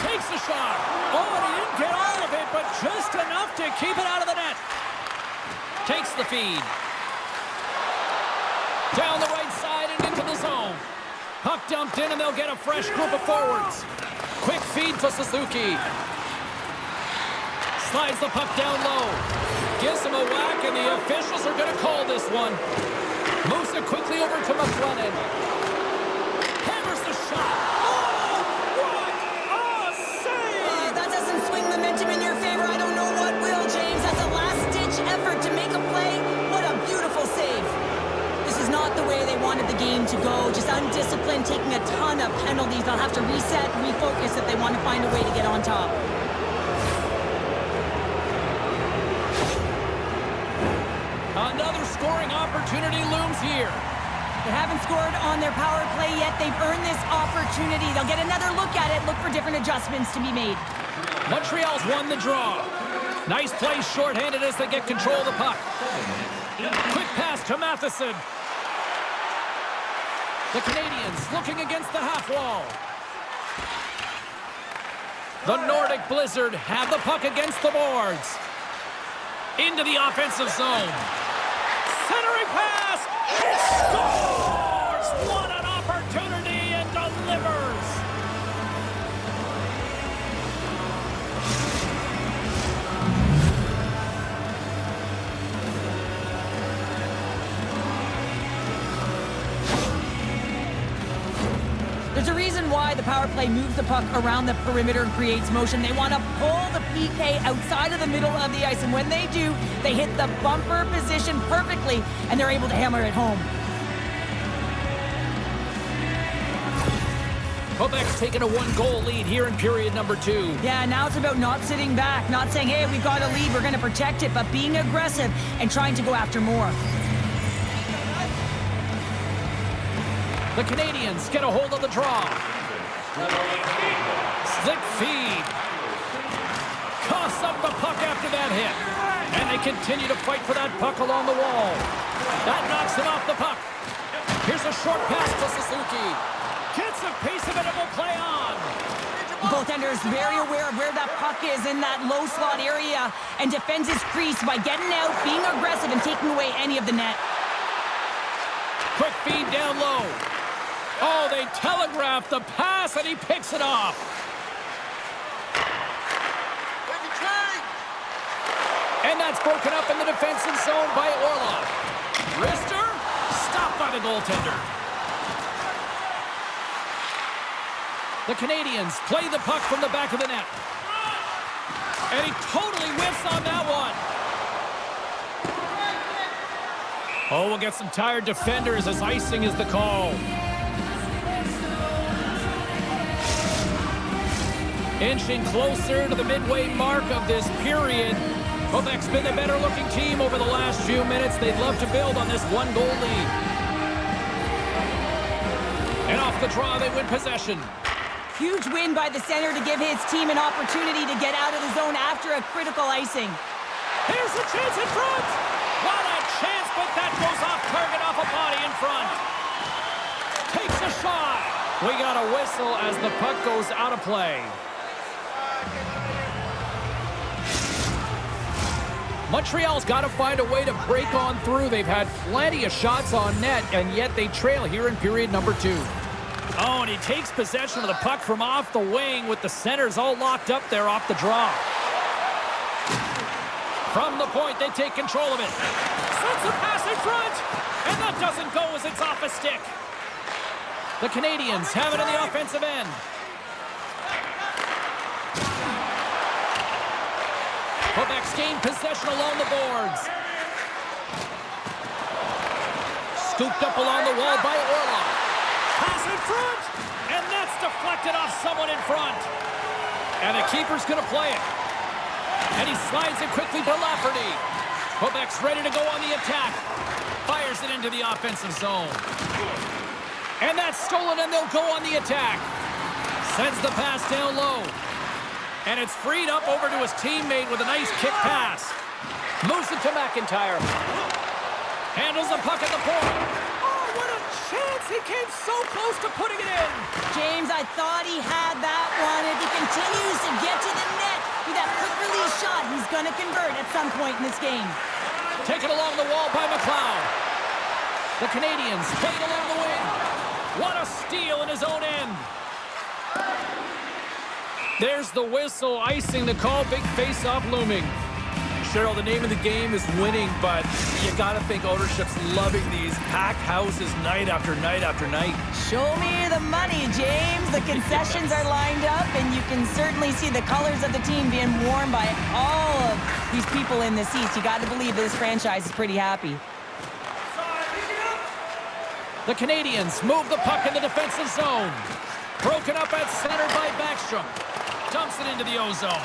Takes a shot. Oh, and he didn't get all of it, but just enough to keep it out of the net. Takes the feed. Down the right side and into the zone. Puck dumped in, and they'll get a fresh group of forwards. Quick feed to Suzuki. Slides the puck down low. Gives him a whack, and the officials are going to call this one. Moves it quickly over to McLennan. Hammers the shot. Oh, what a save! That doesn't swing momentum in your favor. I don't know what will, James. That's a last-ditch effort to make a play. What a beautiful save. This is not the way they wanted the game to go. Just undisciplined, taking a ton of penalties. They'll have to reset and refocus if they want to find a way to get on top. Another scoring opportunity looms here. They haven't scored on their power play yet. They've earned this opportunity. They'll get another look at it, look for different adjustments to be made. Montreal's won the draw. Nice play shorthanded as they get control of the puck. Quick pass to Matheson. The Canadians looking against the half wall. The Nordic Blizzard have the puck against the boards. Into the offensive zone. Centering pass. He scores! What an opportunity, and delivers. There's a reason why the power play moves the puck around the perimeter and creates motion. They want to pull the PK outside of the middle of the ice, and when they do, they hit the bumper position perfectly, and they're able to hammer it home. Quebec's taken a one-goal lead here in period number 2. Yeah, now it's about not sitting back, not saying, hey, we've got a lead, we're going to protect it, but being aggressive and trying to go after more. The Canadians get a hold of the draw. Slick feed. Toss up the puck after that hit. And they continue to fight for that puck along the wall. That knocks him off the puck. Here's a short pass to Suzuki. Gets a piece of it and will play on. The goaltender is very aware of where that puck is in that low slot area and defends his crease by getting out, being aggressive, and taking away any of the net. Quick feed down low. Oh, they telegraph the pass, and he picks it off. And that's broken up in the defensive zone by Orlov. Wrister, stopped by the goaltender. The Canadians play the puck from the back of the net. And he totally whiffs on that one. Oh, we'll get some tired defenders as icing is the call. Inching closer to the midway mark of this period. Quebec's been the better-looking team over the last few minutes. They'd love to build on this one-goal lead. And off the draw, they win possession. Huge win by the center to give his team an opportunity to get out of the zone after a critical icing. Here's a chance in front. What a chance, but that goes off target off a body in front. Takes a shot. We got a whistle as the puck goes out of play. Montreal's got to find a way to break on through. They've had plenty of shots on net, and yet they trail here in period number 2. Oh, and he takes possession of the puck from off the wing with the centers all locked up there off the draw. From the point, they take control of it. Sends a pass in front, and that doesn't go as it's off a stick. The Canadians have it in the offensive end. Quebec's gained possession along the boards. Scooped up along the wall by Orlov. Pass in front, and that's deflected off someone in front. And the keeper's going to play it. And he slides it quickly to Lafferty. Quebec's ready to go on the attack. Fires it into the offensive zone. And that's stolen, and they'll go on the attack. Sends the pass down low. And it's freed up over to his teammate with a nice kick pass. Moves it to McIntyre. Handles the puck at the point. Oh, what a chance! He came so close to putting it in. James, I thought he had that one. If he continues to get to the net with that quick release shot, he's going to convert at some point in this game. Taken along the wall by McLeod. The Canadians played along the wing. What a steal in his own end. There's the whistle, icing the call, big face-off looming. Cheryl, the name of the game is winning, but you got to think ownership's loving these packed houses night after night after night. Show me the money, James. The concessions are lined up, and you can certainly see the colors of the team being worn by all of these people in the seats. You got to believe this franchise is pretty happy. The Canadians move the puck in the defensive zone. Broken up at center by Backstrom. Dumps it into the O-zone.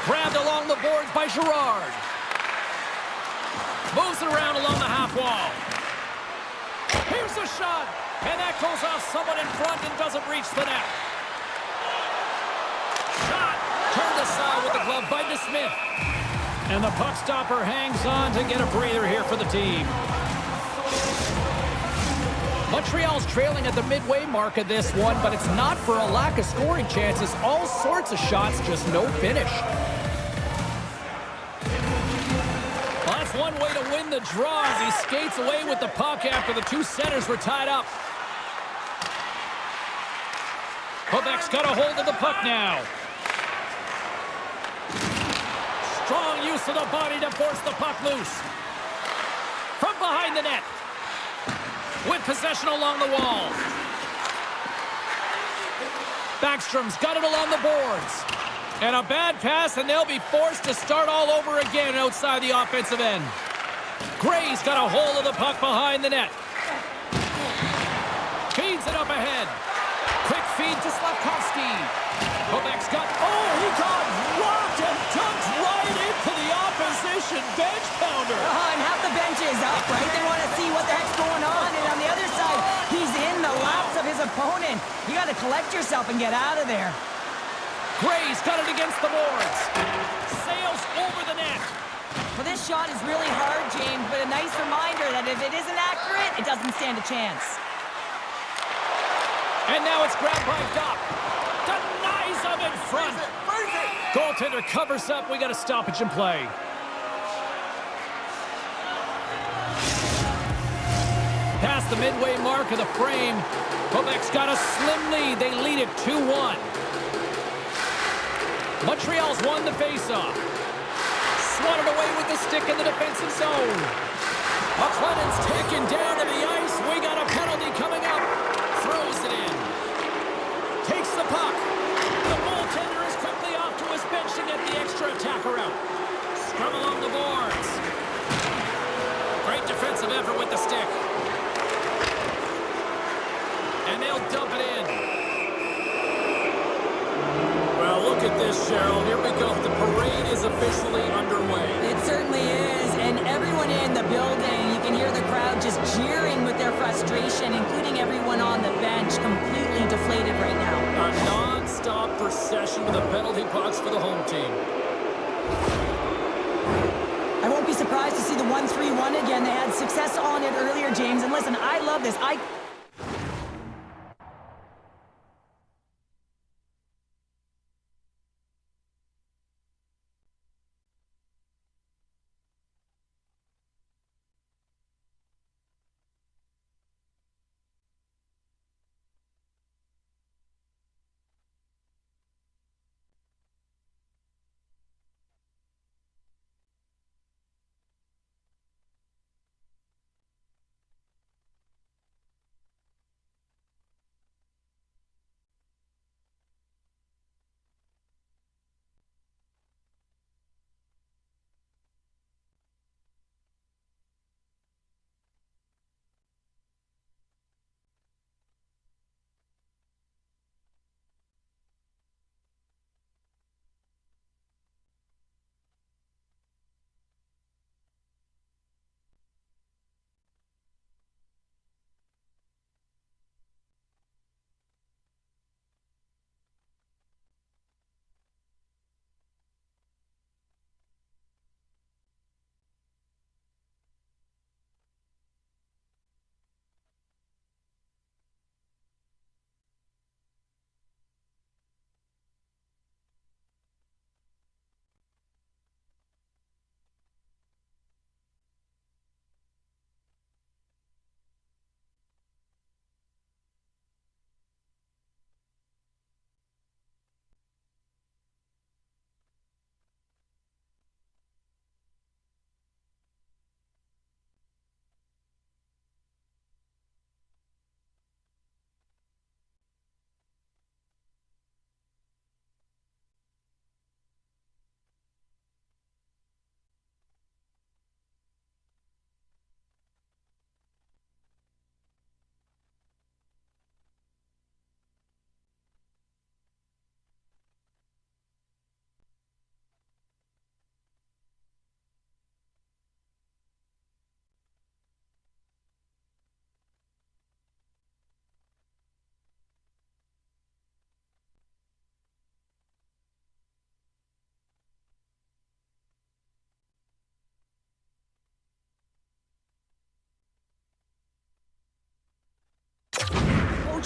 Grabbed along the boards by Girard. Moves it around along the half wall. Here's a shot. And that goes off someone in front and doesn't reach the net. Shot. Turned aside with the glove by DeSmith. And the puck stopper hangs on to get a breather here for the team. Montreal's trailing at the midway mark of this one, but it's not for a lack of scoring chances. All sorts of shots, just no finish. Well, that's one way to win the draw as he skates away with the puck after the two centers were tied up. Quebec's got a hold of the puck now. Strong use of the body to force the puck loose. From behind the net. With possession along the wall. Backstrom's got it along the boards. And a bad pass, and they'll be forced to start all over again outside the offensive end. Gray's got a hold of the puck behind the net. Feeds it up ahead. Quick feed to Slavkovsky. Quebec's got... Oh, he got rocked and dunked right into the opposition bench pounder. And half the bench is up, right? They want to see what the heck's going on. And on the other side, he's in the laps of his opponent. You got to collect yourself and get out of there. Gray's got it against the boards. Sails over the net. Well, this shot is really hard, James, but a nice reminder that if it isn't accurate, it doesn't stand a chance. And now it's grabbed by Doc. Denies him in front. Goaltender covers up. We got a stoppage in play. Past the midway mark of the frame. Quebec's got a slim lead. They lead it 2-1. Montreal's won the faceoff. Swatted away with the stick in the defensive zone. McLennan's taken down to the ice. We got a penalty coming up. Throws it in. Takes the puck. The goaltender is quickly off to his bench to get the extra attacker out. Scrum along the boards. Great defensive effort with the stick. And they'll dump it in. Well, look at this, Cheryl. Here we go. The parade is officially underway. It certainly is, and everyone in the building, you can hear the crowd just jeering with their frustration, including everyone on the bench, completely deflated right now. A non-stop procession with the penalty box for the home team. I won't be surprised to see the 1-3-1 again. They had success on it earlier, James, and listen, I love this.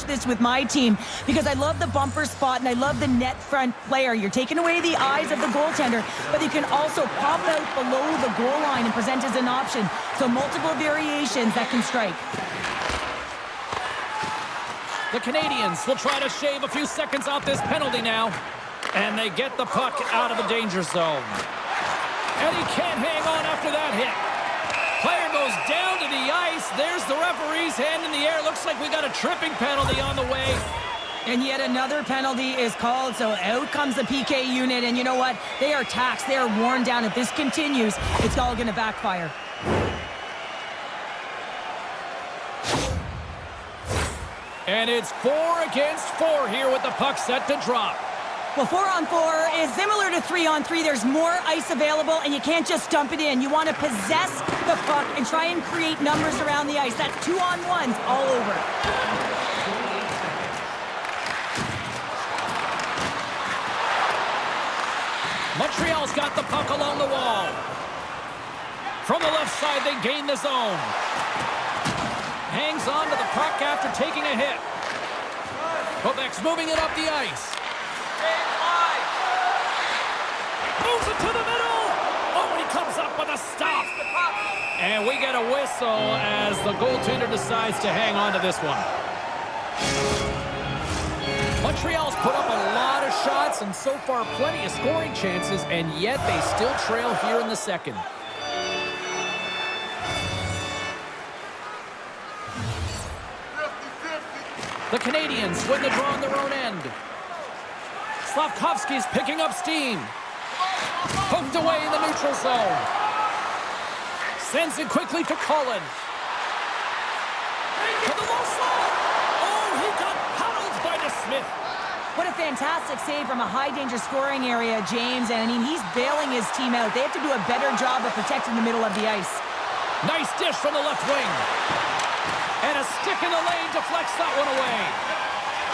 This with my team because I love the bumper spot and I love the net front player. You're taking away the eyes of the goaltender, but you can also pop out below the goal line and present as an option. So multiple variations that can strike. The Canadians will try to shave a few seconds off this penalty now. And they get the puck out of the danger zone. And he can't hang on after that hit. Player goes down to the ice. There's the referee's hand in the air. Looks like we got a tripping penalty on the way. And yet another penalty is called, so out comes the PK unit. And you know what? They are taxed. They are worn down. If this continues, it's all going to backfire. And it's 4 against 4 here with the puck set to drop. Well, 4-on-4 is similar to 3-on-3. There's more ice available, and you can't just dump it in. You want to possess the puck and try and create numbers around the ice. That's 2-on-1s all over. Montreal's got the puck along the wall. From the left side, they gain the zone. Hangs on to the puck after taking a hit. Quebec's moving it up the ice. Moves it to the middle. Oh, he comes up with a stop. And we get a whistle as the goaltender decides to hang on to this one. Montreal's put up a lot of shots and so far plenty of scoring chances, and yet they still trail here in the second. The Canadians win the draw on their own end. Slavkovsky's picking up steam. Poked away in the neutral zone. Sends it quickly to Cullen. To the low slot. Oh, he got huddled by DeSmith. What a fantastic save from a high-danger scoring area, James. And, I mean, he's bailing his team out. They have to do a better job of protecting the middle of the ice. Nice dish from the left wing. And a stick in the lane deflects that one away.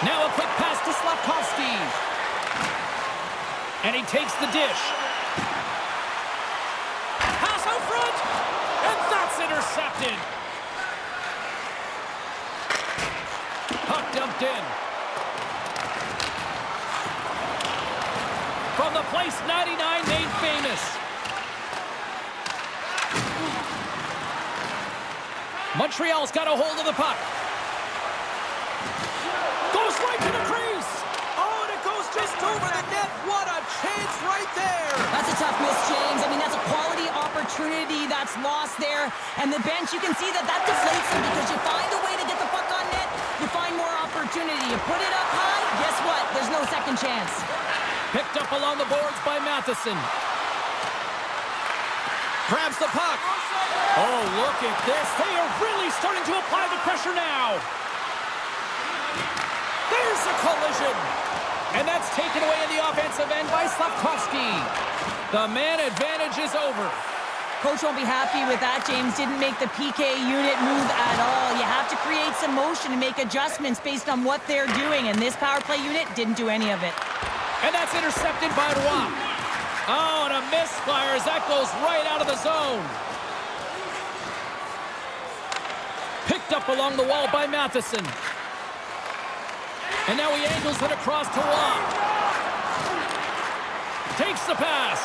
Now a quick pass to Slavkovsky. And he takes the dish. Pass out front. And that's intercepted. Puck dumped in. From the place 99 made famous. Montreal's got a hold of the puck. Goes right to the crease. Oh, and it goes just over the net. What a chance right there. That's a tough miss, James. I mean, that's a quality opportunity that's lost there. And the bench, you can see that deflates them because you find a way to get the puck on net, you find more opportunity. You put it up high, guess what? There's no second chance. Picked up along the boards by Matheson. Grabs the puck. Oh, look at this. They are really starting to apply the pressure now. There's a collision. And that's taken away in the offensive end by Slavkovsky. The man advantage is over. Coach won't be happy with that, James. Didn't make the PK unit move at all. You have to create some motion and make adjustments based on what they're doing. And this power play unit didn't do any of it. And that's intercepted by Roy. Oh, and a misfire as that goes right out of the zone. Picked up along the wall by Matheson. And now he angles it across to Roy. Takes the pass.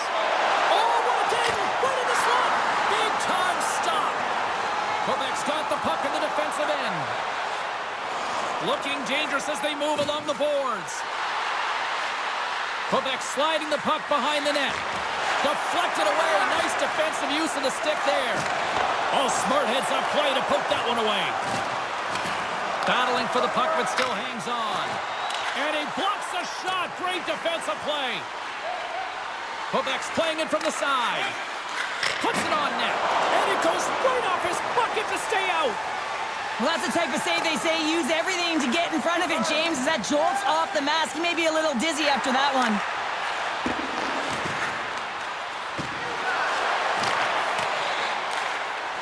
Oh, what a dig! Right in the slot! Big time stop. Quebec's got the puck in the defensive end. Looking dangerous as they move along the boards. Quebec sliding the puck behind the net. Deflected away. Nice defensive use of the stick there. Oh, smart heads up play to poke that one away. Battling for the puck, but still hangs on. And he blocks the shot. Great defensive play. Quebec's playing it from the side. Puts it on net. And it goes right off his bucket to stay out. Well, that's the type of save they say use everything to get in front of it, James. As that jolts off the mask, he may be a little dizzy after that one.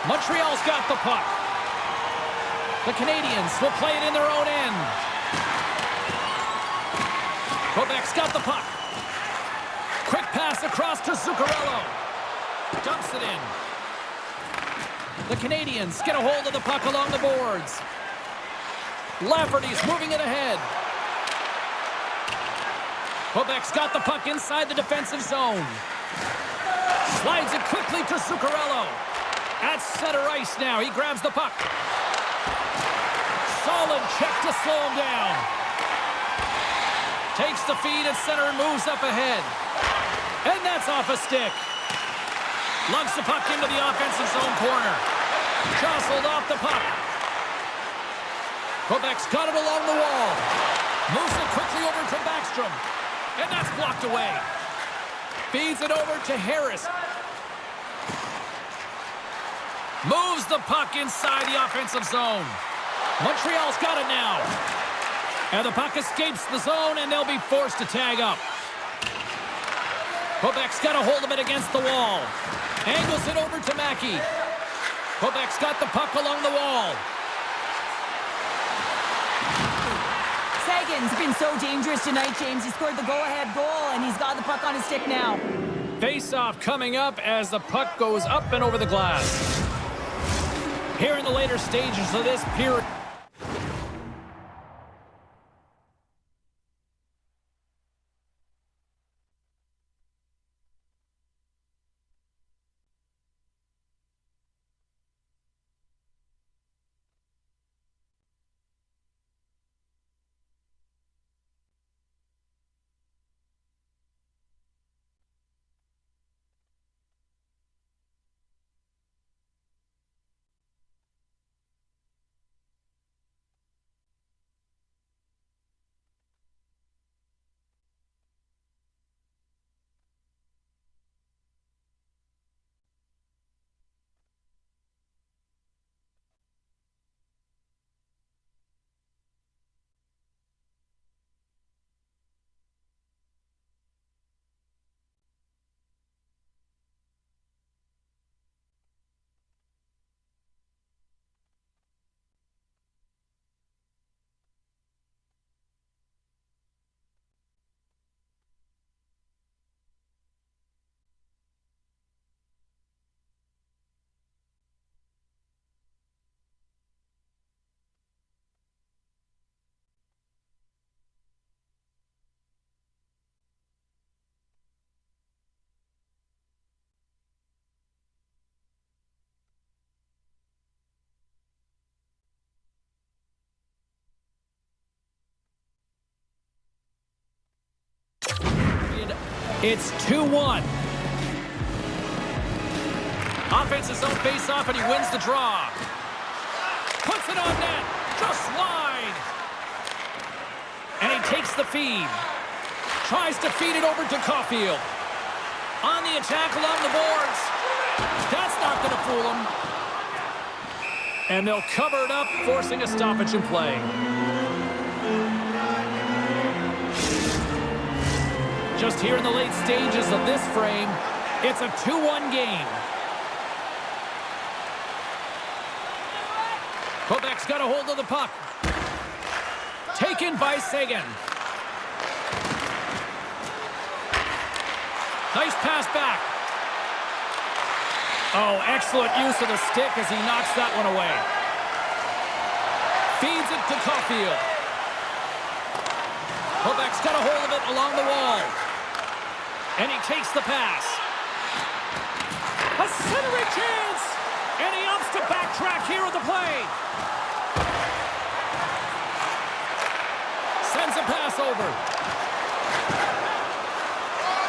Montreal's got the puck. The Canadians will play it in their own end. Quebec's got the puck. Quick pass across to Zuccarello. Dumps it in. The Canadians get a hold of the puck along the boards. Lafferty's moving it ahead. Quebec's got the puck inside the defensive zone. Slides it quickly to Zuccarello. At center ice now. He grabs the puck. Solid check to slow him down. Takes the feed at center and moves up ahead. And that's off a stick. Lugs the puck into the offensive zone corner. Jostled off the puck. Quebec's got it along the wall. Moves it quickly over to Backstrom. And that's blocked away. Feeds it over to Harris. Moves the puck inside the offensive zone. Montreal's got it now. And the puck escapes the zone, and they'll be forced to tag up. Quebec's got a hold of it against the wall. Angles it over to Mackey. Quebec's got the puck along the wall. Sagan's been so dangerous tonight, James. He scored the go-ahead goal, and he's got the puck on his stick now. Face-off coming up as the puck goes up and over the glass. Here in the later stages of this period. It's 2-1. Offense's own face-off, and he wins the draw. Puts it on net, just wide. And he takes the feed. Tries to feed it over to Caulfield. On the attack along the boards. That's not going to fool him. And they'll cover it up, forcing a stoppage in play. Just here in the late stages of this frame, it's a 2-1 game. Quebec's got a hold of the puck. Taken by Saison. Nice pass back. Oh, excellent use of the stick as he knocks that one away. Feeds it to Caulfield. Quebec's got a hold of it along the wall. And he takes the pass. A centering chance! And he opts to backtrack here at the play. Sends a pass over.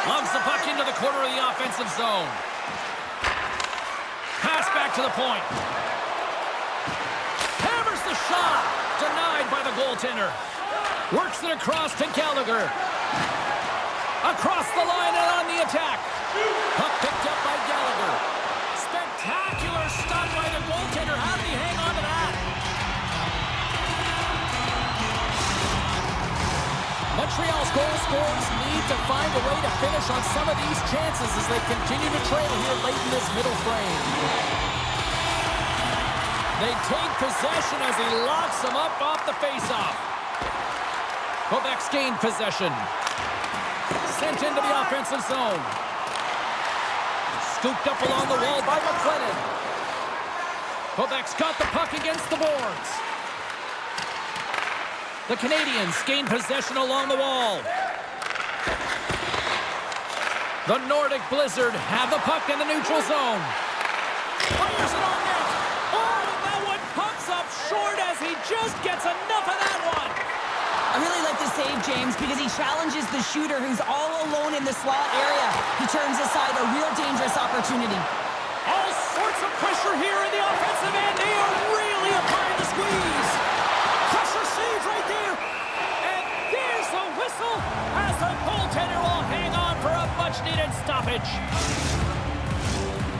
Loves the puck into the corner of the offensive zone. Pass back to the point. Hammers the shot. Denied by the goaltender. Works it across to Gallagher. Across the line and on the attack. Puck picked up by Gallagher. Spectacular stop by the goaltender. How did he hang on to that? Montreal's goal scorers need to find a way to finish on some of these chances as they continue to trail here late in this middle frame. They take possession as he locks them up off the faceoff. Quebec's gained possession. Sent into the offensive zone. Scooped up along the wall by McLennan. Quebec's got the puck against the boards. The Canadians gain possession along the wall. The Nordic Blizzard have the puck in the neutral zone. Fires it on net. Oh, and that one pumps up short as he just gets enough of that one. I really like the save, James, because he challenges the shooter who's all alone in the slot area. He turns aside a real dangerous opportunity. All sorts of pressure here in the offensive end. They are really applying the squeeze. Pressure saves right there. And there's the whistle as the goaltender will hang on for a much-needed stoppage.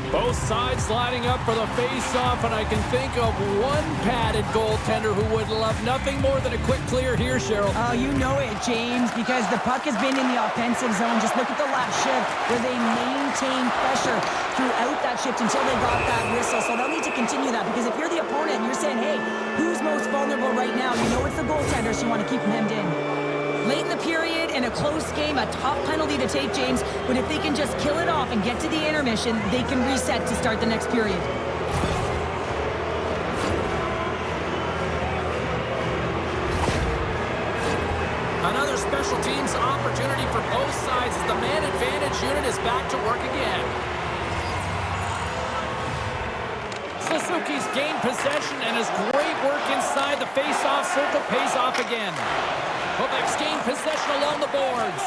Both sides lining up for the face-off, and I can think of one padded goaltender who would love nothing more than a quick clear here, Cheryl. Oh, you know it, James, because the puck has been in the offensive zone. Just look at the last shift where they maintain pressure throughout that shift until they got that whistle. So they'll need to continue that, because if you're the opponent and you're saying, hey, who's most vulnerable right now? You know it's the goaltender, so you want to keep him hemmed in. Late in the period, in a close game, a tough penalty to take, James. But if they can just kill it off and get to the intermission, they can reset to start the next period. Another special teams opportunity for both sides as the man advantage unit is back to work again. Suzuki's gained possession and his great work inside the face-off circle pays off again. Quebec's gained possession along the boards.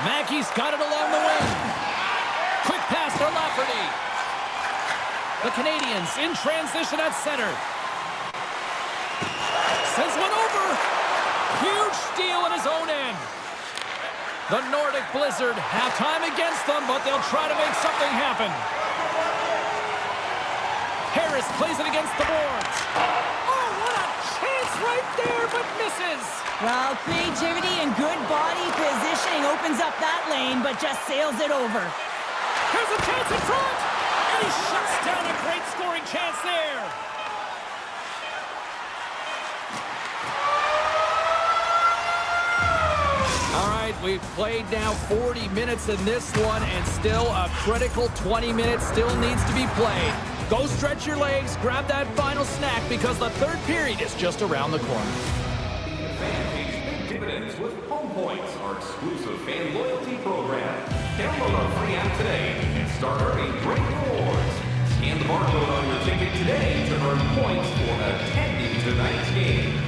Mackey's got it along the wing. Quick pass to Lafferty. The Canadians in transition at center. Sends one over. Huge steal at his own end. The Nordic Blizzard have time against them, but they'll try to make something happen. Harris plays it against the boards. Oh, what a chance right there, but misses. Well, creativity and good body positioning opens up that lane, but just sails it over. Here's a chance in front, and he shuts down a great scoring chance there. All right, we've played now 40 minutes in this one, and still a critical 20 minutes still needs to be played. Go stretch your legs, grab that final snack, because the third period is just around the corner. Big dividends with Home Points, our exclusive fan loyalty program. Download our free app today and start earning great rewards. Scan the barcode on your ticket today to earn points for attending tonight's game.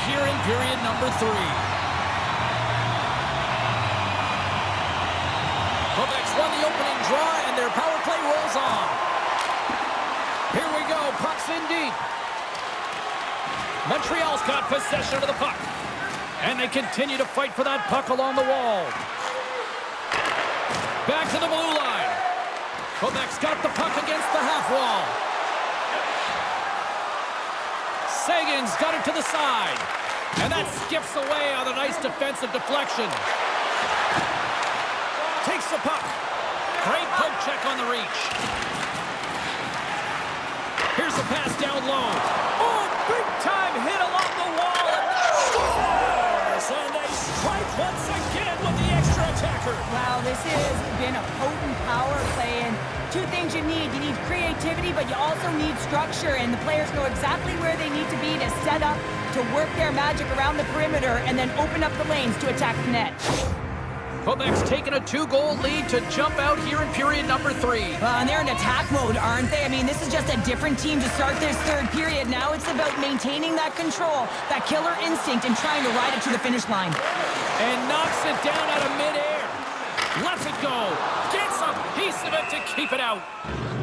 here in period number 3. Quebec's won the opening draw, and their power play rolls on. Here we go. Puck's in deep. Montreal's got possession of the puck. And they continue to fight for that puck along the wall. Back to the blue line. Quebec's got the puck against the half wall. Sagan's got it to the side. And that skips away on a nice defensive deflection. Takes the puck. Great poke check on the reach. Here's the pass down low. Oh, big time hit along the wall. Scores! And they strike once again with the extra attacker. Wow, this has been a potent power play, and two things you need. You need creativity, but you also need structure, and the players know exactly where they need to be to set up, to work their magic around the perimeter, and then open up the lanes to attack the net. Quebec's taken a 2-goal lead to jump out here in period number 3. And they're in attack mode, aren't they? I mean, this is just a different team to start this third period. Now it's about maintaining that control, that killer instinct, and trying to ride it to the finish line. And knocks it down out of midair. Lets it go. Gets a piece of it to keep it out.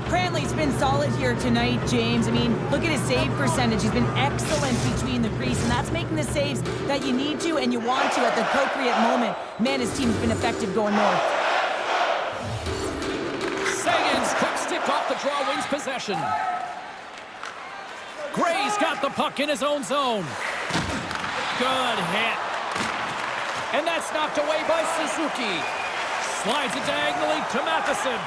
Cranley's been solid here tonight, James. I mean, look at his save percentage. He's been excellent between the crease, and that's making the saves that you need to and you want to at the appropriate moment. Man, his team's been effective going north. Sagan's quick stick off the draw wins possession. Gray's got the puck in his own zone. Good hit. And that's knocked away by Suzuki. Slides it diagonally to Matheson.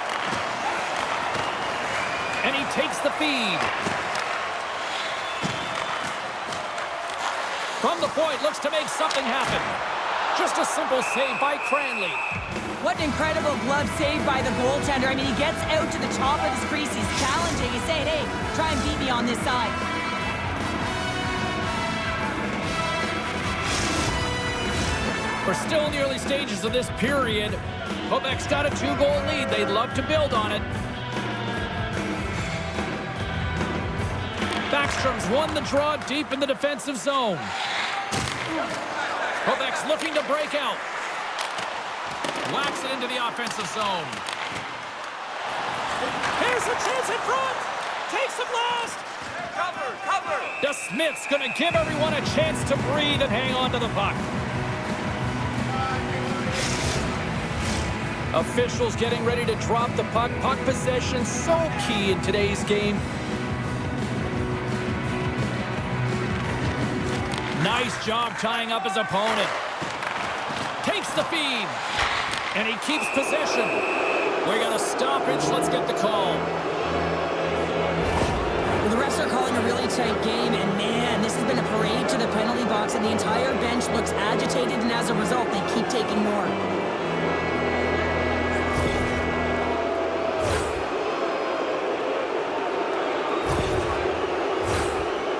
And he takes the feed. From the point, looks to make something happen. Just a simple save by Cranley. What an incredible glove save by the goaltender. I mean, he gets out to the top of his crease. He's challenging. He's saying, hey, try and beat me on this side. We're still in the early stages of this period. Quebec's got a 2-goal lead. They'd love to build on it. Backstrom's won the draw deep in the defensive zone. Quebec's looking to break out. Whacks it into the offensive zone. Here's a chance in front. Takes the blast. Cover. DeSmith's going to give everyone a chance to breathe and hang on to the puck. Officials getting ready to drop the puck. Puck possession so key in today's game. Nice job tying up his opponent. Takes the feed. And he keeps possession. We got a stoppage. Let's get the call. Well, the refs are calling a really tight game, and man, this has been a parade to the penalty box, and the entire bench looks agitated, and as a result, they keep taking more.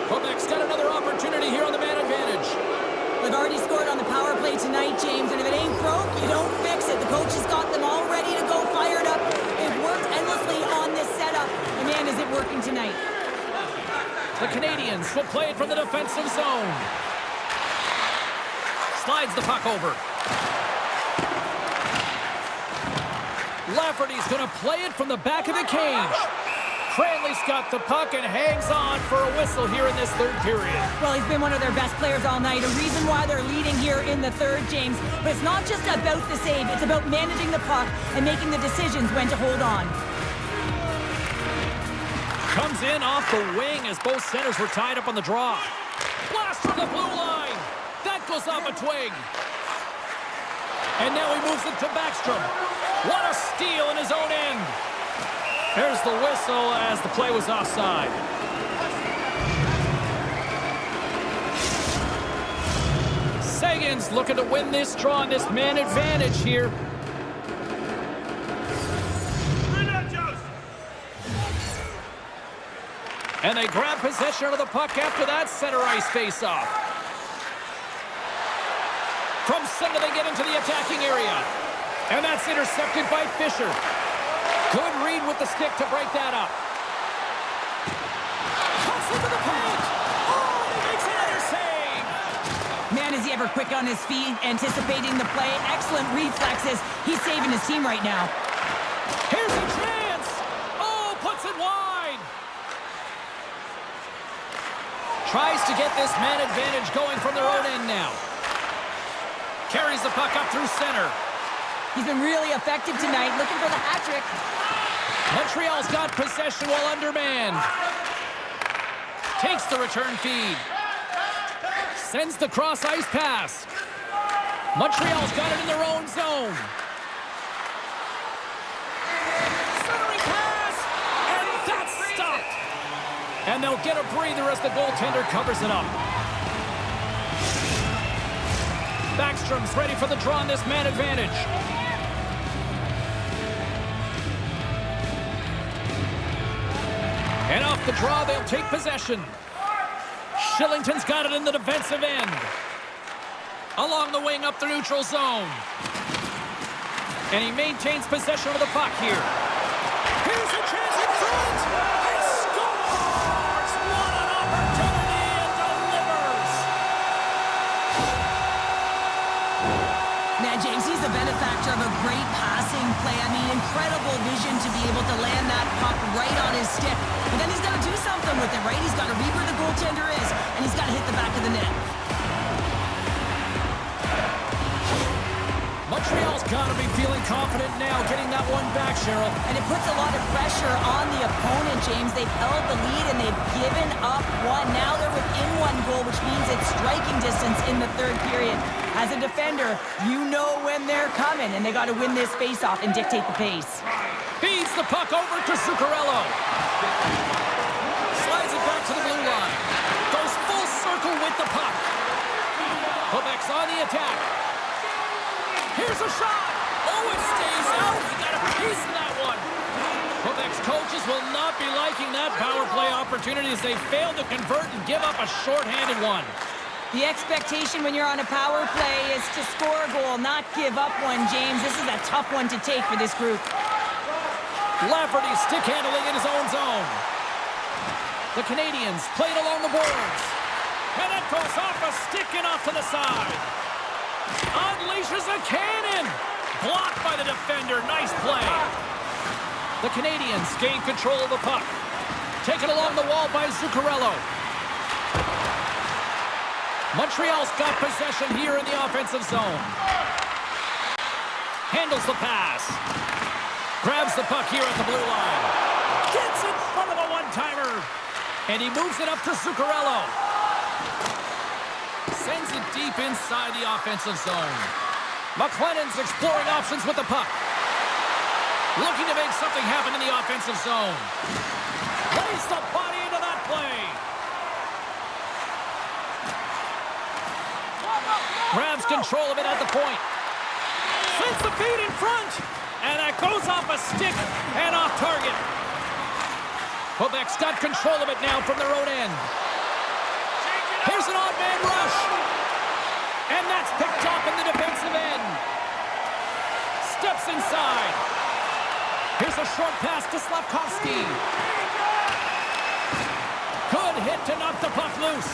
Quebec's got another opportunity here on the man advantage. They've already scored on the power play tonight, James, and if it ain't broke, you don't fix it. The coach has got them all ready to go, fired up. They've worked endlessly on this setup, and man, is it working tonight. The Canadians will play it from the defensive zone. Slides the puck over. Lafferty's going to play it from the back of the cage. Cranley's got the puck and hangs on for a whistle here in this third period. Well, he's been one of their best players all night. A reason why they're leading here in the third, James. But it's not just about the save. It's about managing the puck and making the decisions when to hold on. Comes in off the wing as both centers were tied up on the draw. Blast from the blue line. That goes off a twig. And now he moves it to Backstrom. What a steal in his own end. There's the whistle as the play was offside. Sagan's looking to win this draw on this man advantage here. And they grab possession of the puck after that center ice face-off. From center they get into the attacking area. And that's intercepted by Fisher. Good read with the stick to break that up. Cuts into the paint. Oh, he makes another save. ever quick on his feet, anticipating the play. Excellent reflexes. He's saving his team right now. Here's a chance! Oh, puts it wide! Tries to get this man advantage going from their own end now. Carries the puck up through center. He's been really effective tonight, looking for the hat trick. Montreal's got possession while undermanned. Takes the return feed. Sends the cross-ice pass. Montreal's got it in their own zone. Centering pass! And that's stopped! And they'll get a breather as the goaltender covers it up. Backstrom's ready for the draw on this man advantage. And off the draw, they'll take possession. Shillington's got it in the defensive end. Along the wing up the neutral zone. And he maintains possession of the puck here. Here's a chance in front! He scores! What an opportunity and delivers! Man, James, he's the benefactor of a great passing play. I mean, incredible vision to be able to land that puck right on his stick. But then he's got to do something with it, right? He's got to read where the goaltender is, and he's got to hit the back of the net. Montreal's got to be feeling confident now, getting that one back, Cheryl. And it puts a lot of pressure on the opponent, James. They've held the lead, and they've given up one. Now they're within one goal, which means it's striking distance in the third period. As a defender, you know when they're coming, and they got to win this faceoff and dictate the pace. Feeds the puck over to Zuccarello. Slides it back to the blue line. Goes full circle with the puck. Quebec's on the attack. Here's a shot. Oh, it stays out. He got a piece of that one. Quebec's coaches will not be liking that power play opportunity as they fail to convert and give up a shorthanded one. The expectation when you're on a power play is to score a goal, not give up one, James. This is a tough one to take for this group. Lafferty stick handling in his own zone. The Canadians played along the boards. And that goes off a stick and off to the side. Unleashes a cannon. Blocked by the defender. Nice play. The Canadians gain control of the puck. Taken along the wall by Zuccarello. Montreal's got possession here in the offensive zone. Handles the pass. Grabs the puck here at the blue line. Gets in front of a one-timer. And he moves it up to Zuccarello. Sends it deep inside the offensive zone. McLennan's exploring options with the puck. Looking to make something happen in the offensive zone. Lays the body into that play. Grabs control of it at the point. Sends the feed in front. And that goes off a stick and off target. Quebec's got control of it now from their own end. Here's an odd man rush. And that's picked off in the defensive end. Steps inside. Here's a short pass to Slavkovsky. Good hit to knock the puck loose.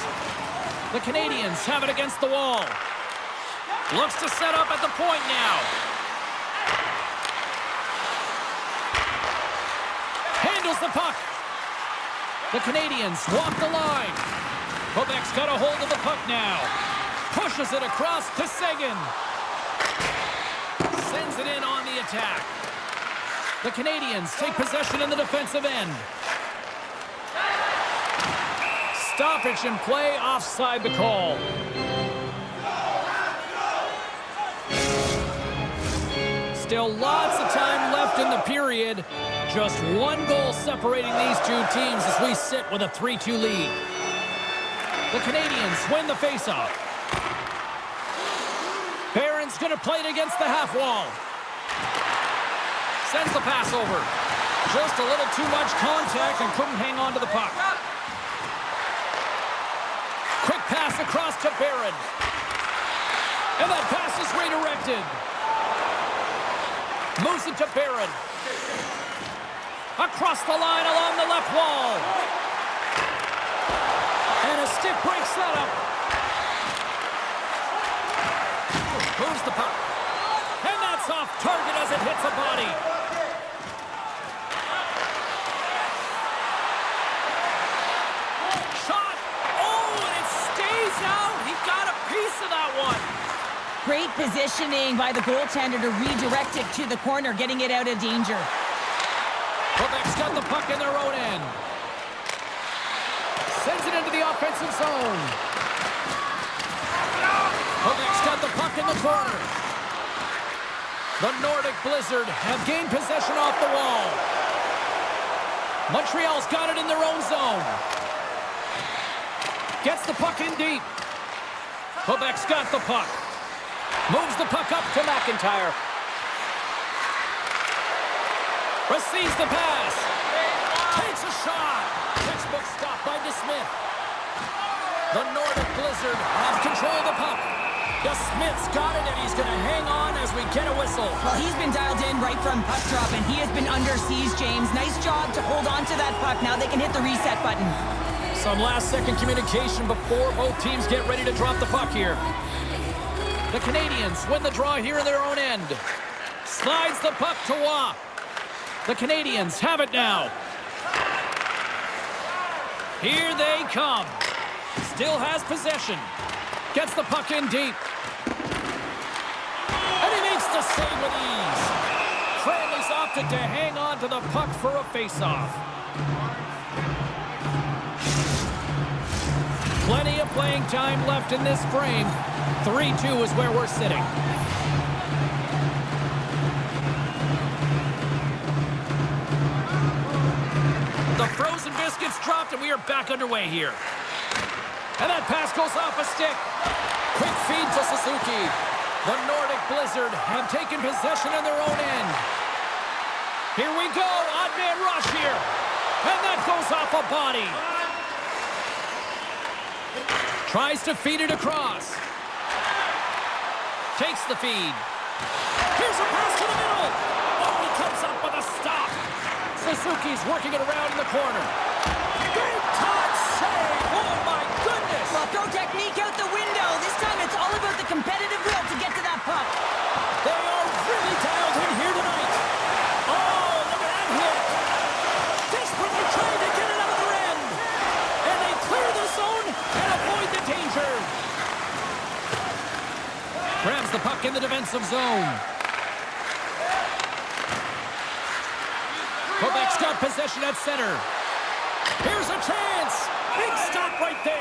The Canadians have it against the wall. Looks to set up at the point now. Handles the puck. The Canadians walk the line. Quebec's got a hold of the puck now. Pushes it across to Saison. Sends it in on the attack. The Canadians take possession in the defensive end. Stoppage in play, offside the call. Still lots of time left in the period. Just one goal separating these two teams as we sit with a 3-2 lead. The Canadians win the faceoff. Barron's going to play it against the half wall. Sends the pass over. Just a little too much contact and couldn't hang on to the puck. Quick pass across to Barron. And that pass is redirected. Moves it to Barron. Across the line along the left wall. And a stick breaks that up. Moves the puck. And that's off target as it hits a body. Shot. Oh, and it stays out. He got a piece of that one. Great positioning by the goaltender to redirect it to the corner, getting it out of danger. Quebec's got the puck in their own end. Sends it into the offensive zone. Quebec's got the puck in the corner. The Nordic Blizzard have gained possession off the wall. Montreal's got it in their own zone. Gets the puck in deep. Quebec's got the puck. Moves the puck up to McIntyre. Receives the pass. Takes a shot. Textbook stop by DeSmith. The Nordic Blizzard have control of the puck. DeSmith's got it, and he's going to hang on as we get a whistle. Well, he's been dialed in right from puck drop, and he has been under siege, James. Nice job to hold on to that puck. Now they can hit the reset button. Some last-second communication before both teams get ready to drop the puck here. The Canadians win the draw here in their own end. Slides the puck to Waugh. The Canadians have it now. Here they come. Still has possession. Gets the puck in deep. And he makes the save with ease. Cranley's opted to hang on to the puck for a face-off. Plenty of playing time left in this frame. 3-2 is where we're sitting. The frozen biscuits dropped, and we are back underway here. And that pass goes off a stick. Quick feed to Suzuki. The Nordic Blizzard have taken possession in their own end. Here we go. Odd man rush here. And that goes off a body. Tries to feed it across. Takes the feed. Here's a pass to the middle. Oh, he comes up with a stop. Suzuki's working it around in the corner. Big time save. Oh, my goodness. Well, throw technique out the window. This time it's all about the competitive will to get to that puck. They are really dialed in here tonight. Oh, look at that hit. Desperately trying to get it out of their end. And they clear the zone and avoid the danger. Grabs the puck in the defensive zone. Quebec's got possession at center. Here's a chance. Big stop right there.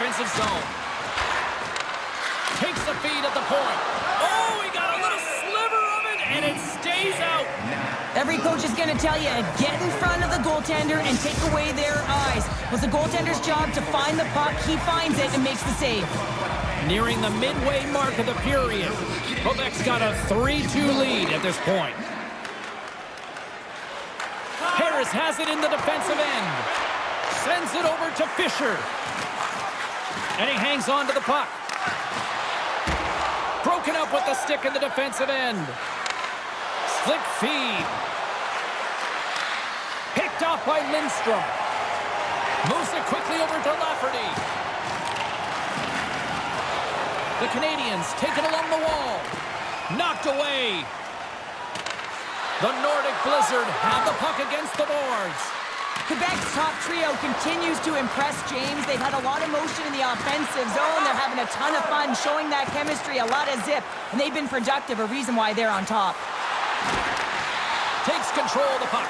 offensive zone. Takes the feed at the point. Oh, he got a little sliver of it, and it stays out. Every coach is going to tell you, get in front of the goaltender and take away their eyes. It was the goaltender's job to find the puck. He finds it and makes the save. Nearing the midway mark of the period. Quebec's got a 3-2 lead at this point. Harris has it in the defensive end. Sends it over to Fisher. And he hangs on to the puck. Broken up with the stick in the defensive end. Slick feed. Picked off by Lindstrom. Moves it quickly over to Lafferty. The Canadians take it along the wall. Knocked away. The Nordic Blizzard have the puck against the boards. Quebec's top trio continues to impress, James. They've had a lot of motion in the offensive zone. They're having a ton of fun, showing that chemistry, a lot of zip, and they've been productive, a reason why they're on top. Takes control of the puck.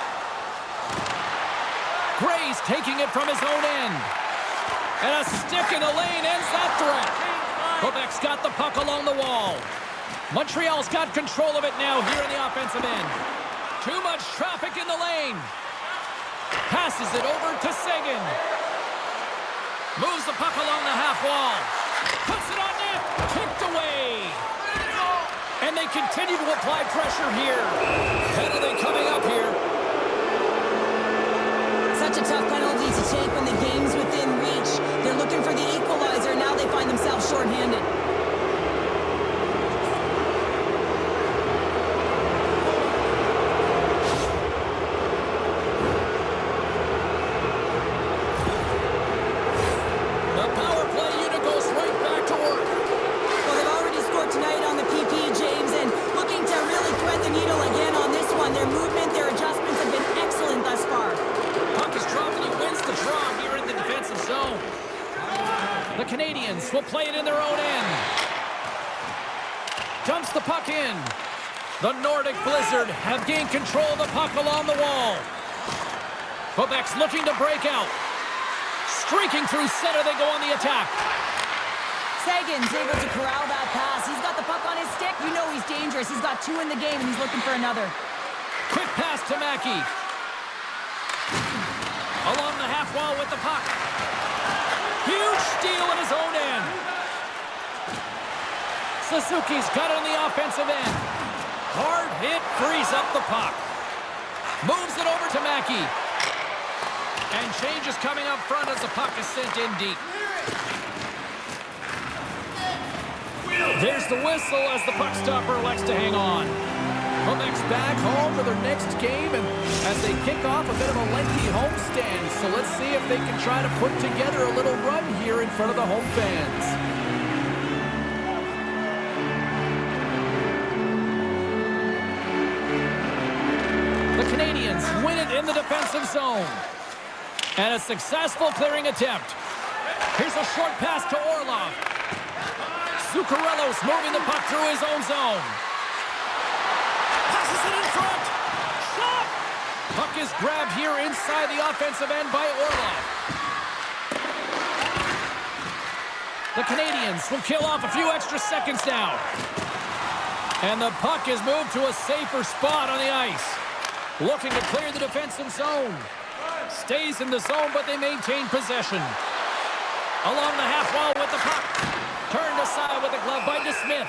Gray's taking it from his own end. And a stick in the lane ends that threat. Quebec's got the puck along the wall. Montreal's got control of it now here in the offensive end. Too much traffic in the lane. Passes it over to Saison. Moves the puck along the half wall. Puts it on net. Kicked away. And they continue to apply pressure here. Penalty coming up here. Such a tough penalty to take when the game's within reach. They're looking for the equalizer. Now they find themselves shorthanded. The Canadians will play it in their own end. Dumps the puck in. The Nordic Blizzard have gained control of the puck along the wall. Quebec's looking to break out. Streaking through center, they go on the attack. Sagan's able to corral that pass. He's got the puck on his stick. You know he's dangerous. He's got two in the game, and he's looking for another. Quick pass to Mackey. Along the half wall with the puck. Huge steal at his own end. Suzuki's got it on the offensive end. Hard hit, frees up the puck. Moves it over to Mackey. And change is coming up front as the puck is sent in deep. There's the whistle as the puck stopper elects to hang on. Quebec's back home for their next game, and as they kick off a bit of a lengthy homestand, so let's see if they can try to put together a little run here in front of the home fans. The Canadians win it in the defensive zone. And a successful clearing attempt. Here's a short pass to Orlov. Zuccarello's moving the puck through his own zone. Passes it in front. Shot! Puck is grabbed here inside the offensive end by Orlov. The Canadians will kill off a few extra seconds now. And the puck is moved to a safer spot on the ice. Looking to clear the defensive zone. Stays in the zone, but they maintain possession. Along the half wall with the puck. Turned aside with a glove by DeSmith.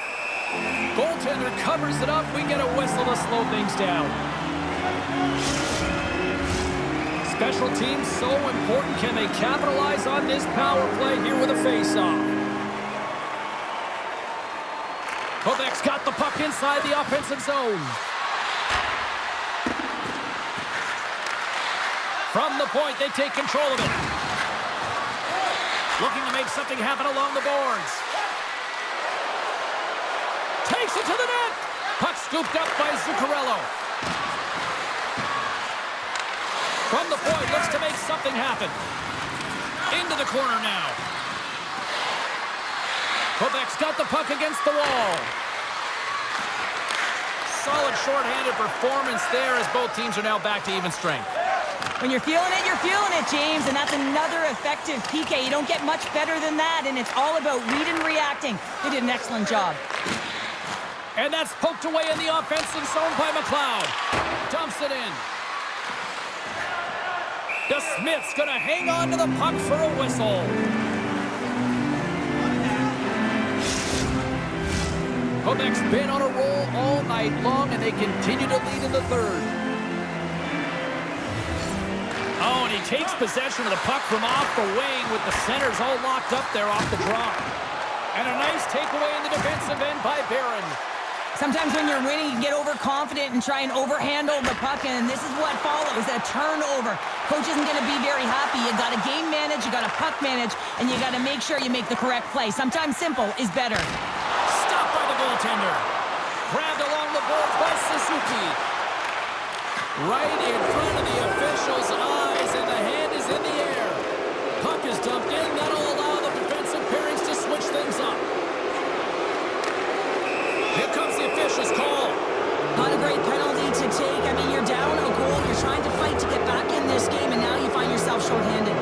Goaltender covers it up. We get a whistle to slow things down. Special teams so important. Can they capitalize on this power play here with a face-off? Quebec's got the puck inside the offensive zone. From the point, they take control of it. Looking to make something happen along the boards. Takes it to the net. Puck scooped up by Zuccarello. From the point, looks to make something happen. Into the corner now. Quebec's got the puck against the wall. Solid shorthanded performance there as both teams are now back to even strength. When you're feeling it, James, and that's another effective PK. You don't get much better than that, and it's all about reading and reacting. They did an excellent job. And that's poked away in the offensive zone by McLeod. Dumps it in. DeSmith's going to hang on to the puck for a whistle. Quebec's been on a roll all night long, and they continue to lead in the third. Oh, and he takes possession of the puck from off the wing with the centers all locked up there off the draw. And a nice takeaway in the defensive end by Barron. Sometimes when you're winning, you get overconfident and try and overhandle the puck, and this is what follows, a turnover. Coach isn't going to be very happy. You got to game manage, you got to puck manage, and you got to make sure you make the correct play. Sometimes simple is better. Stopped by the goaltender. Grabbed along the boards by Suzuki. Right in front of the official's eyes, and the hand is in the air. Puck is dumped in. That'll allow the defensive pairings to switch things up. Here comes the official's call. Not a great penalty to take. I mean, you're down a goal. You're trying to fight to get back in this game, and now you find yourself shorthanded.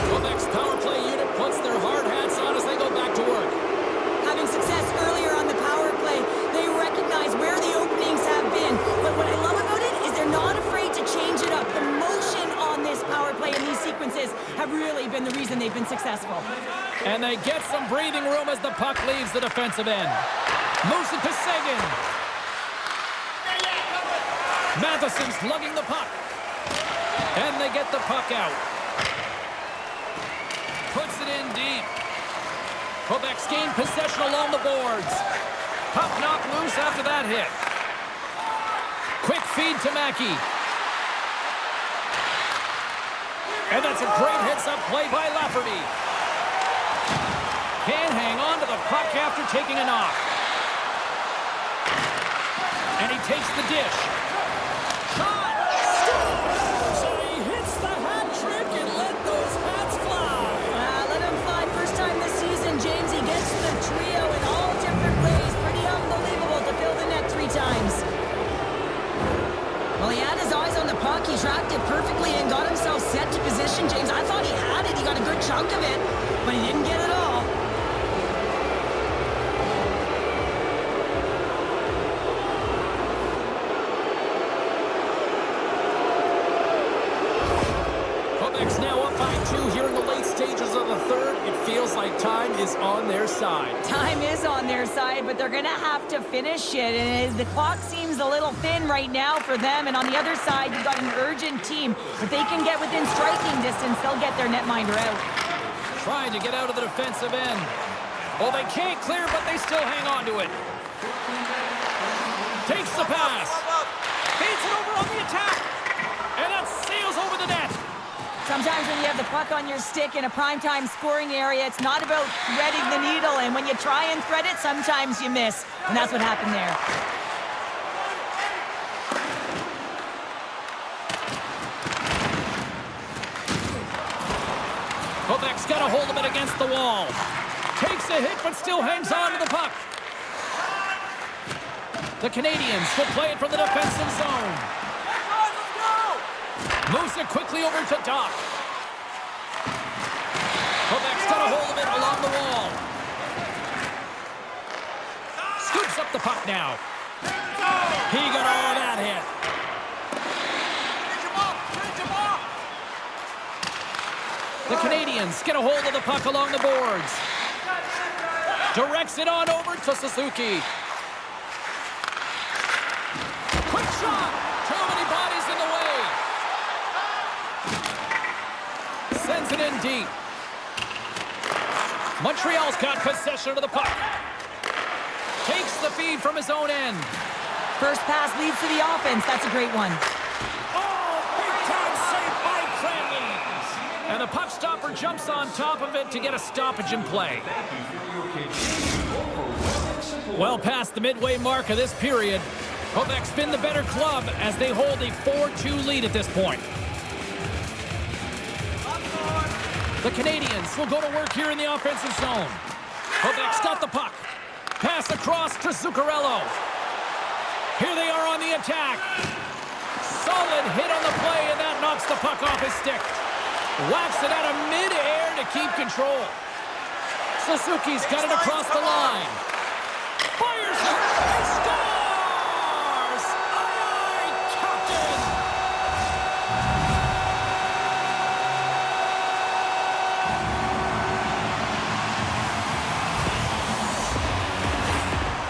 Quebec's power play unit puts their hard hats on as they go back to work. Having success earlier on the power play, they recognize where the openings have been. But what I love about it is they're not afraid to change it up. The motion on this power play and these sequences have really been the reason they've been successful. And they get some breathing room as the puck leaves the defensive end. Moves it to Sagan. Matheson's lugging the puck. And they get the puck out. Puts it in deep. Quebec's gained possession along the boards. Puck knocked loose after that hit. Quick feed to Mackey. And that's a great hits-up play by Lafferty. Can't hang on to the puck after taking a knock. And he takes the dish. Shot! Scores! So he hits the hat trick and let those hats fly. Let him fly. First time this season, James. He gets the trio in all different ways. Pretty unbelievable to fill the net 3 times. Well, he had his eyes on the puck. He tracked it perfectly and got himself set to position, James. I thought he had it. He got a good chunk of it, but he didn't get it all. Quebec's now up by 2 here in the late stages of the third. It feels like time is on their side. Time is on their side, but they're going to have to finish it. And the clock seems a little thin right now for them. And on the other side, you've got an urgent team. If they can get within striking distance, they'll get their netminder out. Trying to get out of the defensive end. Well, they can't clear, but they still hang on to it. Takes the pass. Feeds it over on the attack. And that sails over the net. Sometimes when you have the puck on your stick in a primetime scoring area, it's not about threading the needle. And when you try and thread it, sometimes you miss. And that's what happened there. Quebec's got a hold of it against the wall. Takes a hit, but still hangs on to the puck. The Canadians will play it from the defensive zone. Moves it quickly over to Doc. Quebec's got a hold of it along the wall. Scoops up the puck now. He got all of that hit. The Canadians get a hold of the puck along the boards. Directs it on over to Suzuki. Quick shot! Too many bodies in the way. Sends it in deep. Montreal's got possession of the puck. Takes the feed from his own end. First pass leads to the offense. That's a great one. Oh, big-time save by Cranley. And the puck stopper jumps on top of it to get a stoppage in play. Well past the midway mark of this period, Quebec's been the better club as they hold a 4-2 lead at this point. The Canadians will go to work here in the offensive zone. Quebec's got the puck. Pass across to Zuccarello. Here they are on the attack. Solid hit on the play, and that knocks the puck off his stick. Whacks it out of mid-air to keep control. Suzuki's got it across the line. Fires it. He scores! Aye, Captain!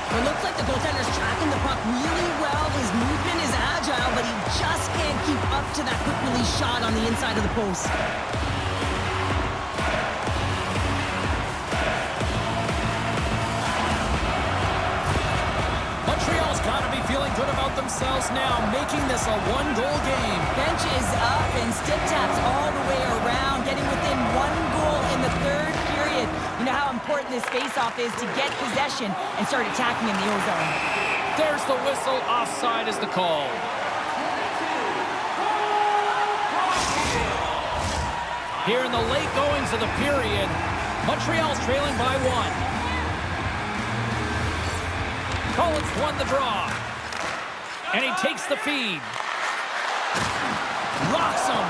It looks like the goaltender's tracking the puck really well. His movement is agile, but he just can't keep up to that quick release shot on the inside of the post. Montreal's got to be feeling good about themselves now, making this a one-goal game. Bench is up and stick taps all the way around, getting within 1 goal in the third period. You know how important this face-off is to get possession and start attacking in the O-zone. There's the whistle. Offside is the call. Here in the late goings of the period, Montreal's trailing by 1. Collins won the draw. And he takes the feed. Rocks him.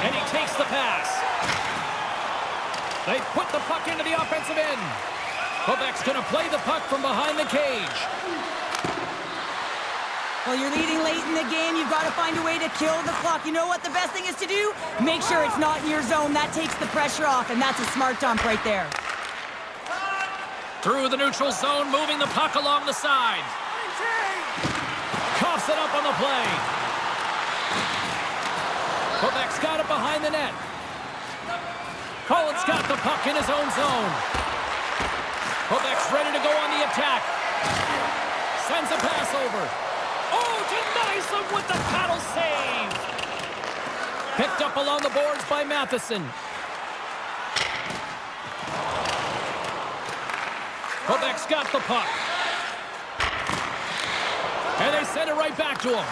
And he takes the pass. They put the puck into the offensive end. Quebec's going to play the puck from behind the cage. Well, you're leading late in the game. You've got to find a way to kill the clock. You know what the best thing is to do? Make sure it's not in your zone. That takes the pressure off, and that's a smart dump right there. Through the neutral zone, moving the puck along the side. Coughs it up on the play. Quebec's got it behind the net. Collins got the puck in his own zone. Quebec's ready to go on the attack. Sends a pass over. Oh, denies him with the paddle save. Picked up along the boards by Matheson. Quebec's got the puck. And they send it right back to him.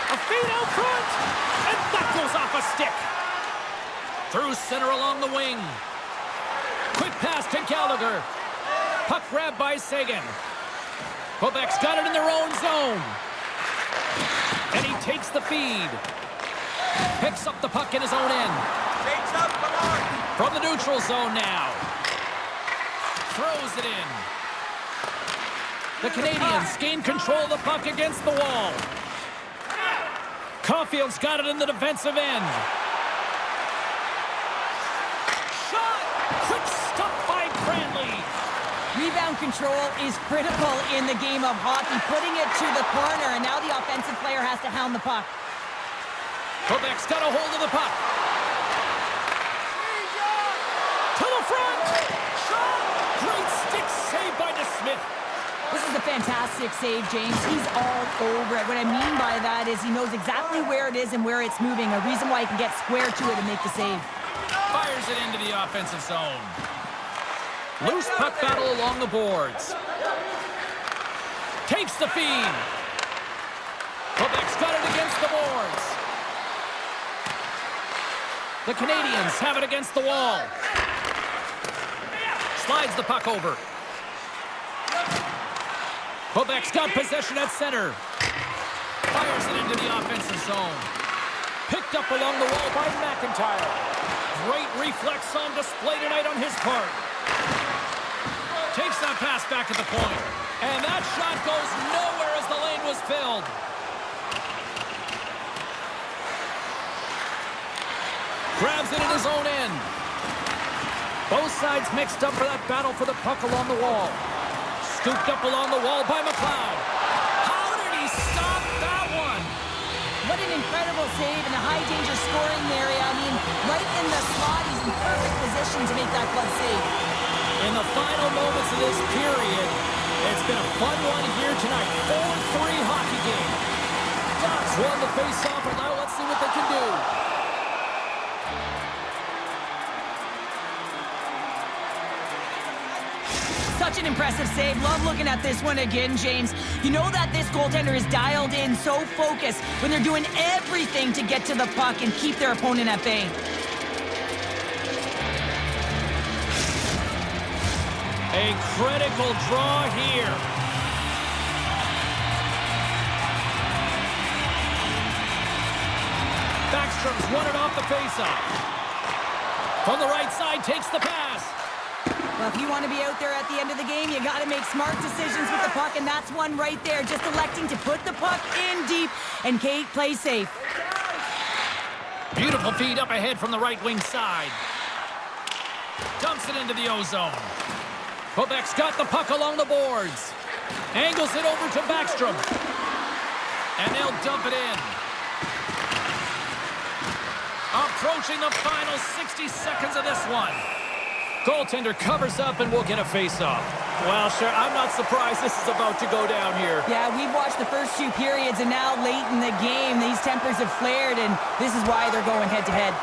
A feed out front. And that goes off a stick. Through center along the wing. Quick pass to Gallagher. Puck grabbed by Saison. Quebec's got it in their own zone. And he takes the feed. Picks up the puck in his own end. From the neutral zone now. Throws it in. The Canadians gain control of the puck against the wall. Caulfield's got it in the defensive end. Shot! Quick stop by Cranley. Rebound control is critical in the game of hockey, putting it to the corner, and now the offensive player has to hound the puck. Quebec's got a hold of the puck. To the front! Shot! Great stick save by DeSmith. This is a fantastic save, James. He's all over it. What I mean by that is he knows exactly where it is and where it's moving, a reason why he can get square to it and make the save. Fires it into the offensive zone. Loose puck battle along the boards. Takes the feed. Quebec's got it against the boards. The Canadians have it against the wall. Slides the puck over. Quebec's got possession at center. Fires it into the offensive zone. Picked up along the wall by McIntyre. Great reflex on display tonight on his part. Takes that pass back at the point. And that shot goes nowhere as the lane was filled. Grabs it in his own end. Both sides mixed up for that battle for the puck along the wall. Scooped up along the wall by McLeod. How did he stop that one? What an incredible save in a high-danger scoring area. I mean, right in the slot, he's in perfect position to make that glove save. In the final moments of this period, it's been a fun one here tonight. 4-3 hockey game. Ducks won the face-off, and now let's see what they can do. Such an impressive save. Love looking at this one again, James. You know that this goaltender is dialed in, so focused when they're doing everything to get to the puck and keep their opponent at bay. A critical draw here. Backstrom's won it off the faceoff. From the right side, takes the pass. Well, if you want to be out there at the end of the game, you got to make smart decisions with the puck, and that's one right there. Just electing to put the puck in deep and Kate plays safe. Beautiful feed up ahead from the right wing side. Dumps it into the O-zone. Quebec's got the puck along the boards. Angles it over to Backstrom. And they'll dump it in. Approaching the final 60 seconds of this one. Goaltender covers up and we'll get a face-off. Well, sure, I'm not surprised this is about to go down here. Yeah, we've watched the first two periods, and now late in the game, these tempers have flared, and this is why they're going head-to-head.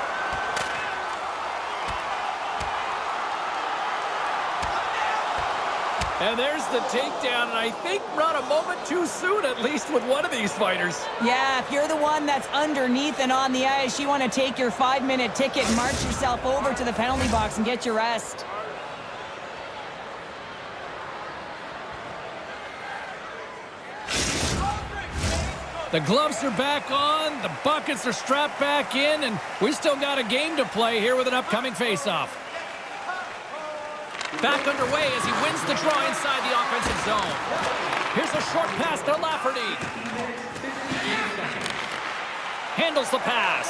And there's the takedown, and I think not a moment too soon, at least with one of these fighters. Yeah, if you're the one that's underneath and on the ice, you want to take your 5-minute ticket and march yourself over to the penalty box and get your rest. The gloves are back on, the buckets are strapped back in, and we still got a game to play here with an upcoming face-off. Back underway as he wins the draw inside the offensive zone. Here's a short pass to Lafferty. Handles the pass.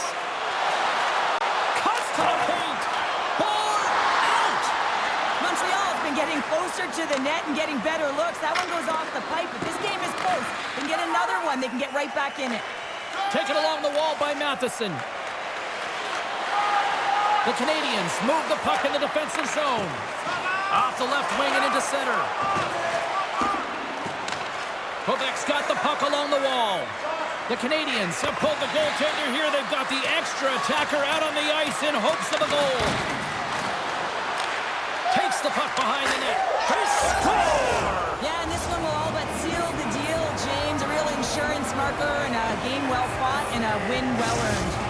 Cuts to the paint. Board out! Montreal's been getting closer to the net and getting better looks. That one goes off the pipe, but this game is close. They can get another one. They can get right back in it. Taken along the wall by Matheson. The Canadians move the puck in the defensive zone. Off the left wing and into center. Quebec's got the puck along the wall. The Canadians have pulled the goaltender here. They've got the extra attacker out on the ice in hopes of a goal. Takes the puck behind the net. They score! Yeah, and this one will all but seal the deal, James. A real insurance marker and a game well fought and a win well earned.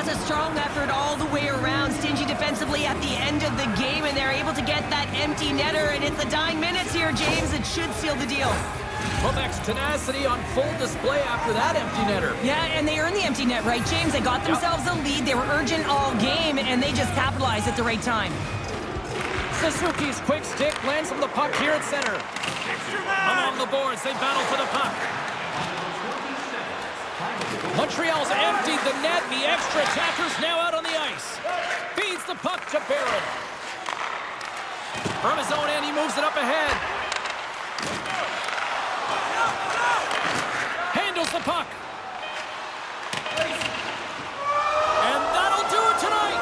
That's a strong effort all the way around. Stingy defensively at the end of the game, and they're able to get that empty netter, and it's the dying minutes here, James. It should seal the deal. Quebec's tenacity on full display after that empty netter. Yeah, and they earned the empty net, right, James? They got themselves a lead. They were urgent all game, and they just capitalized at the right time. Suzuki's quick stick lands on the puck here at center. Along the boards, they battle for the puck. Montreal's emptied the net. The extra attacker's now out on the ice. Feeds the puck to Barron. From his own end, he moves it up ahead. Handles the puck. And that'll do it tonight.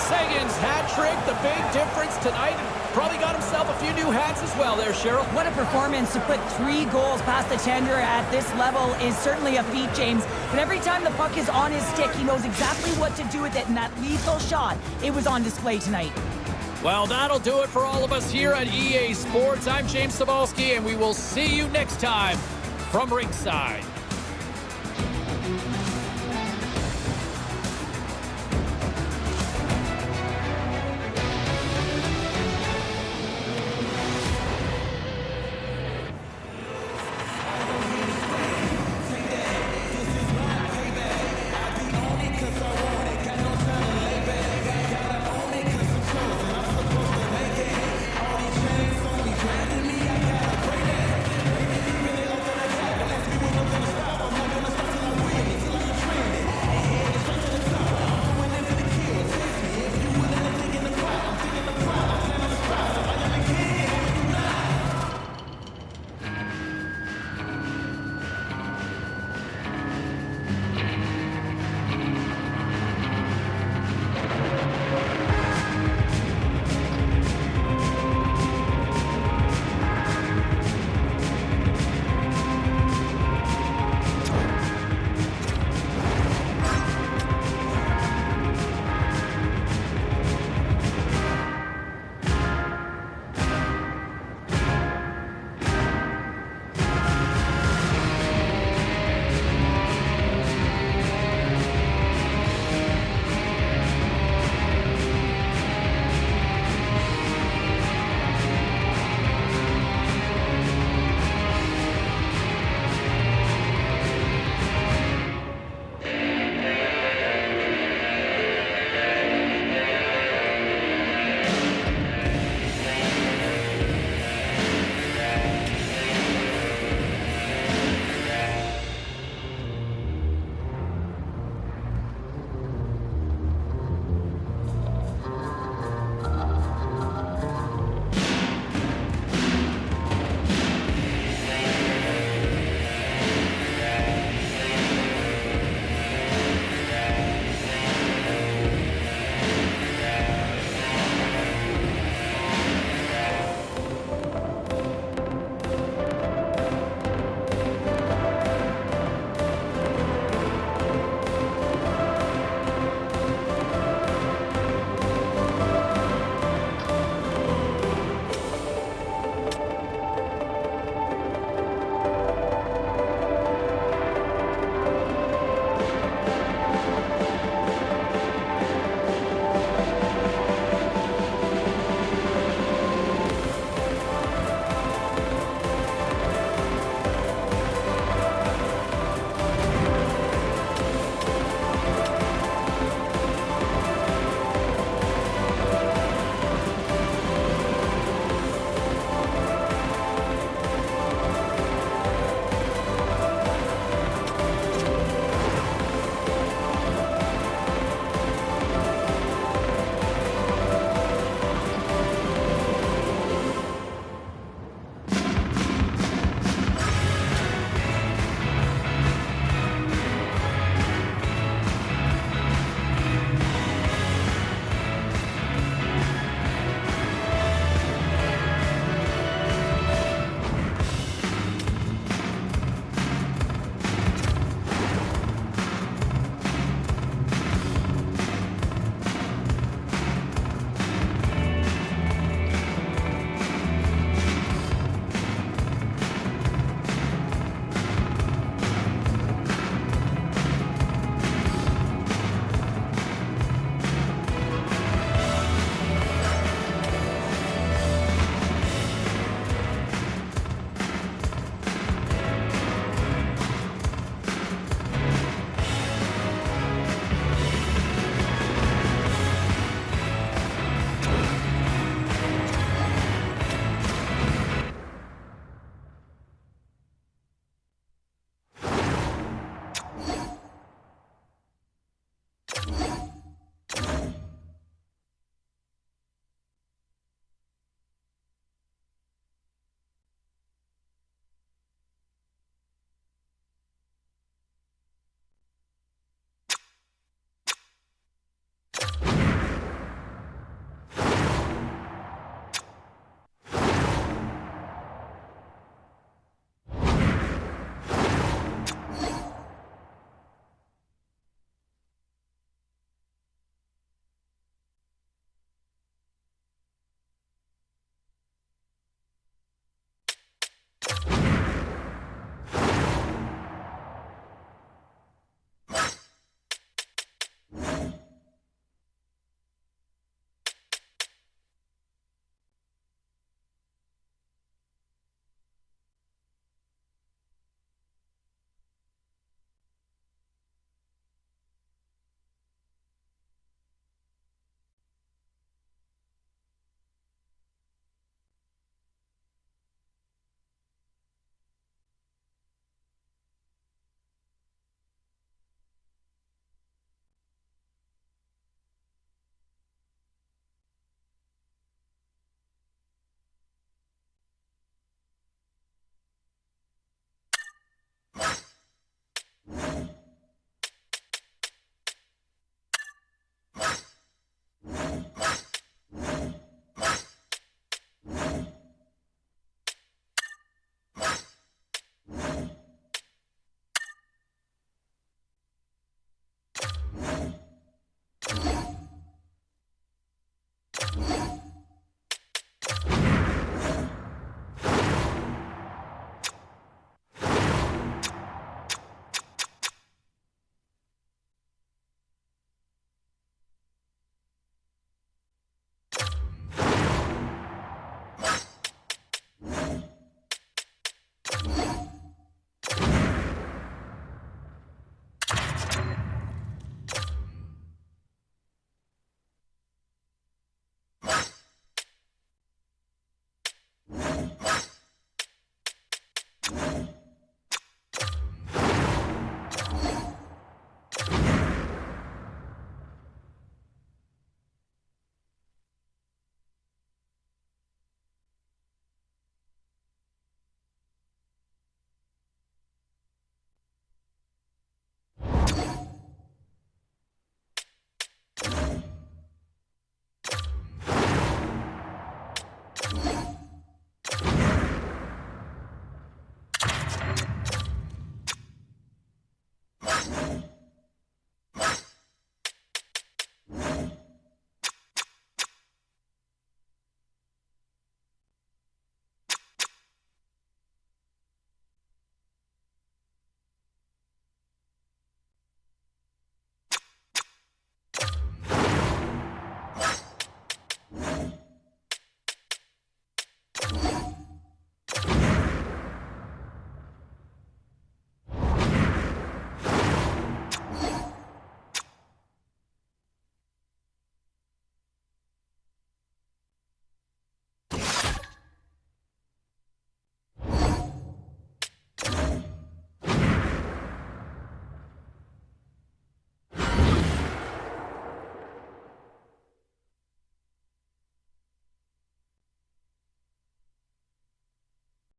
Sagan's hat trick, the big difference tonight. Probably got himself a few new hats as well there, Cheryl. What a performance to put 3 goals past the tender at this level is certainly a feat, James. But every time the puck is on his stick, he knows exactly what to do with it, and that lethal shot, it was on display tonight. Well, that'll do it for all of us here at EA Sports. I'm James Cebulski, and we will see you next time from ringside.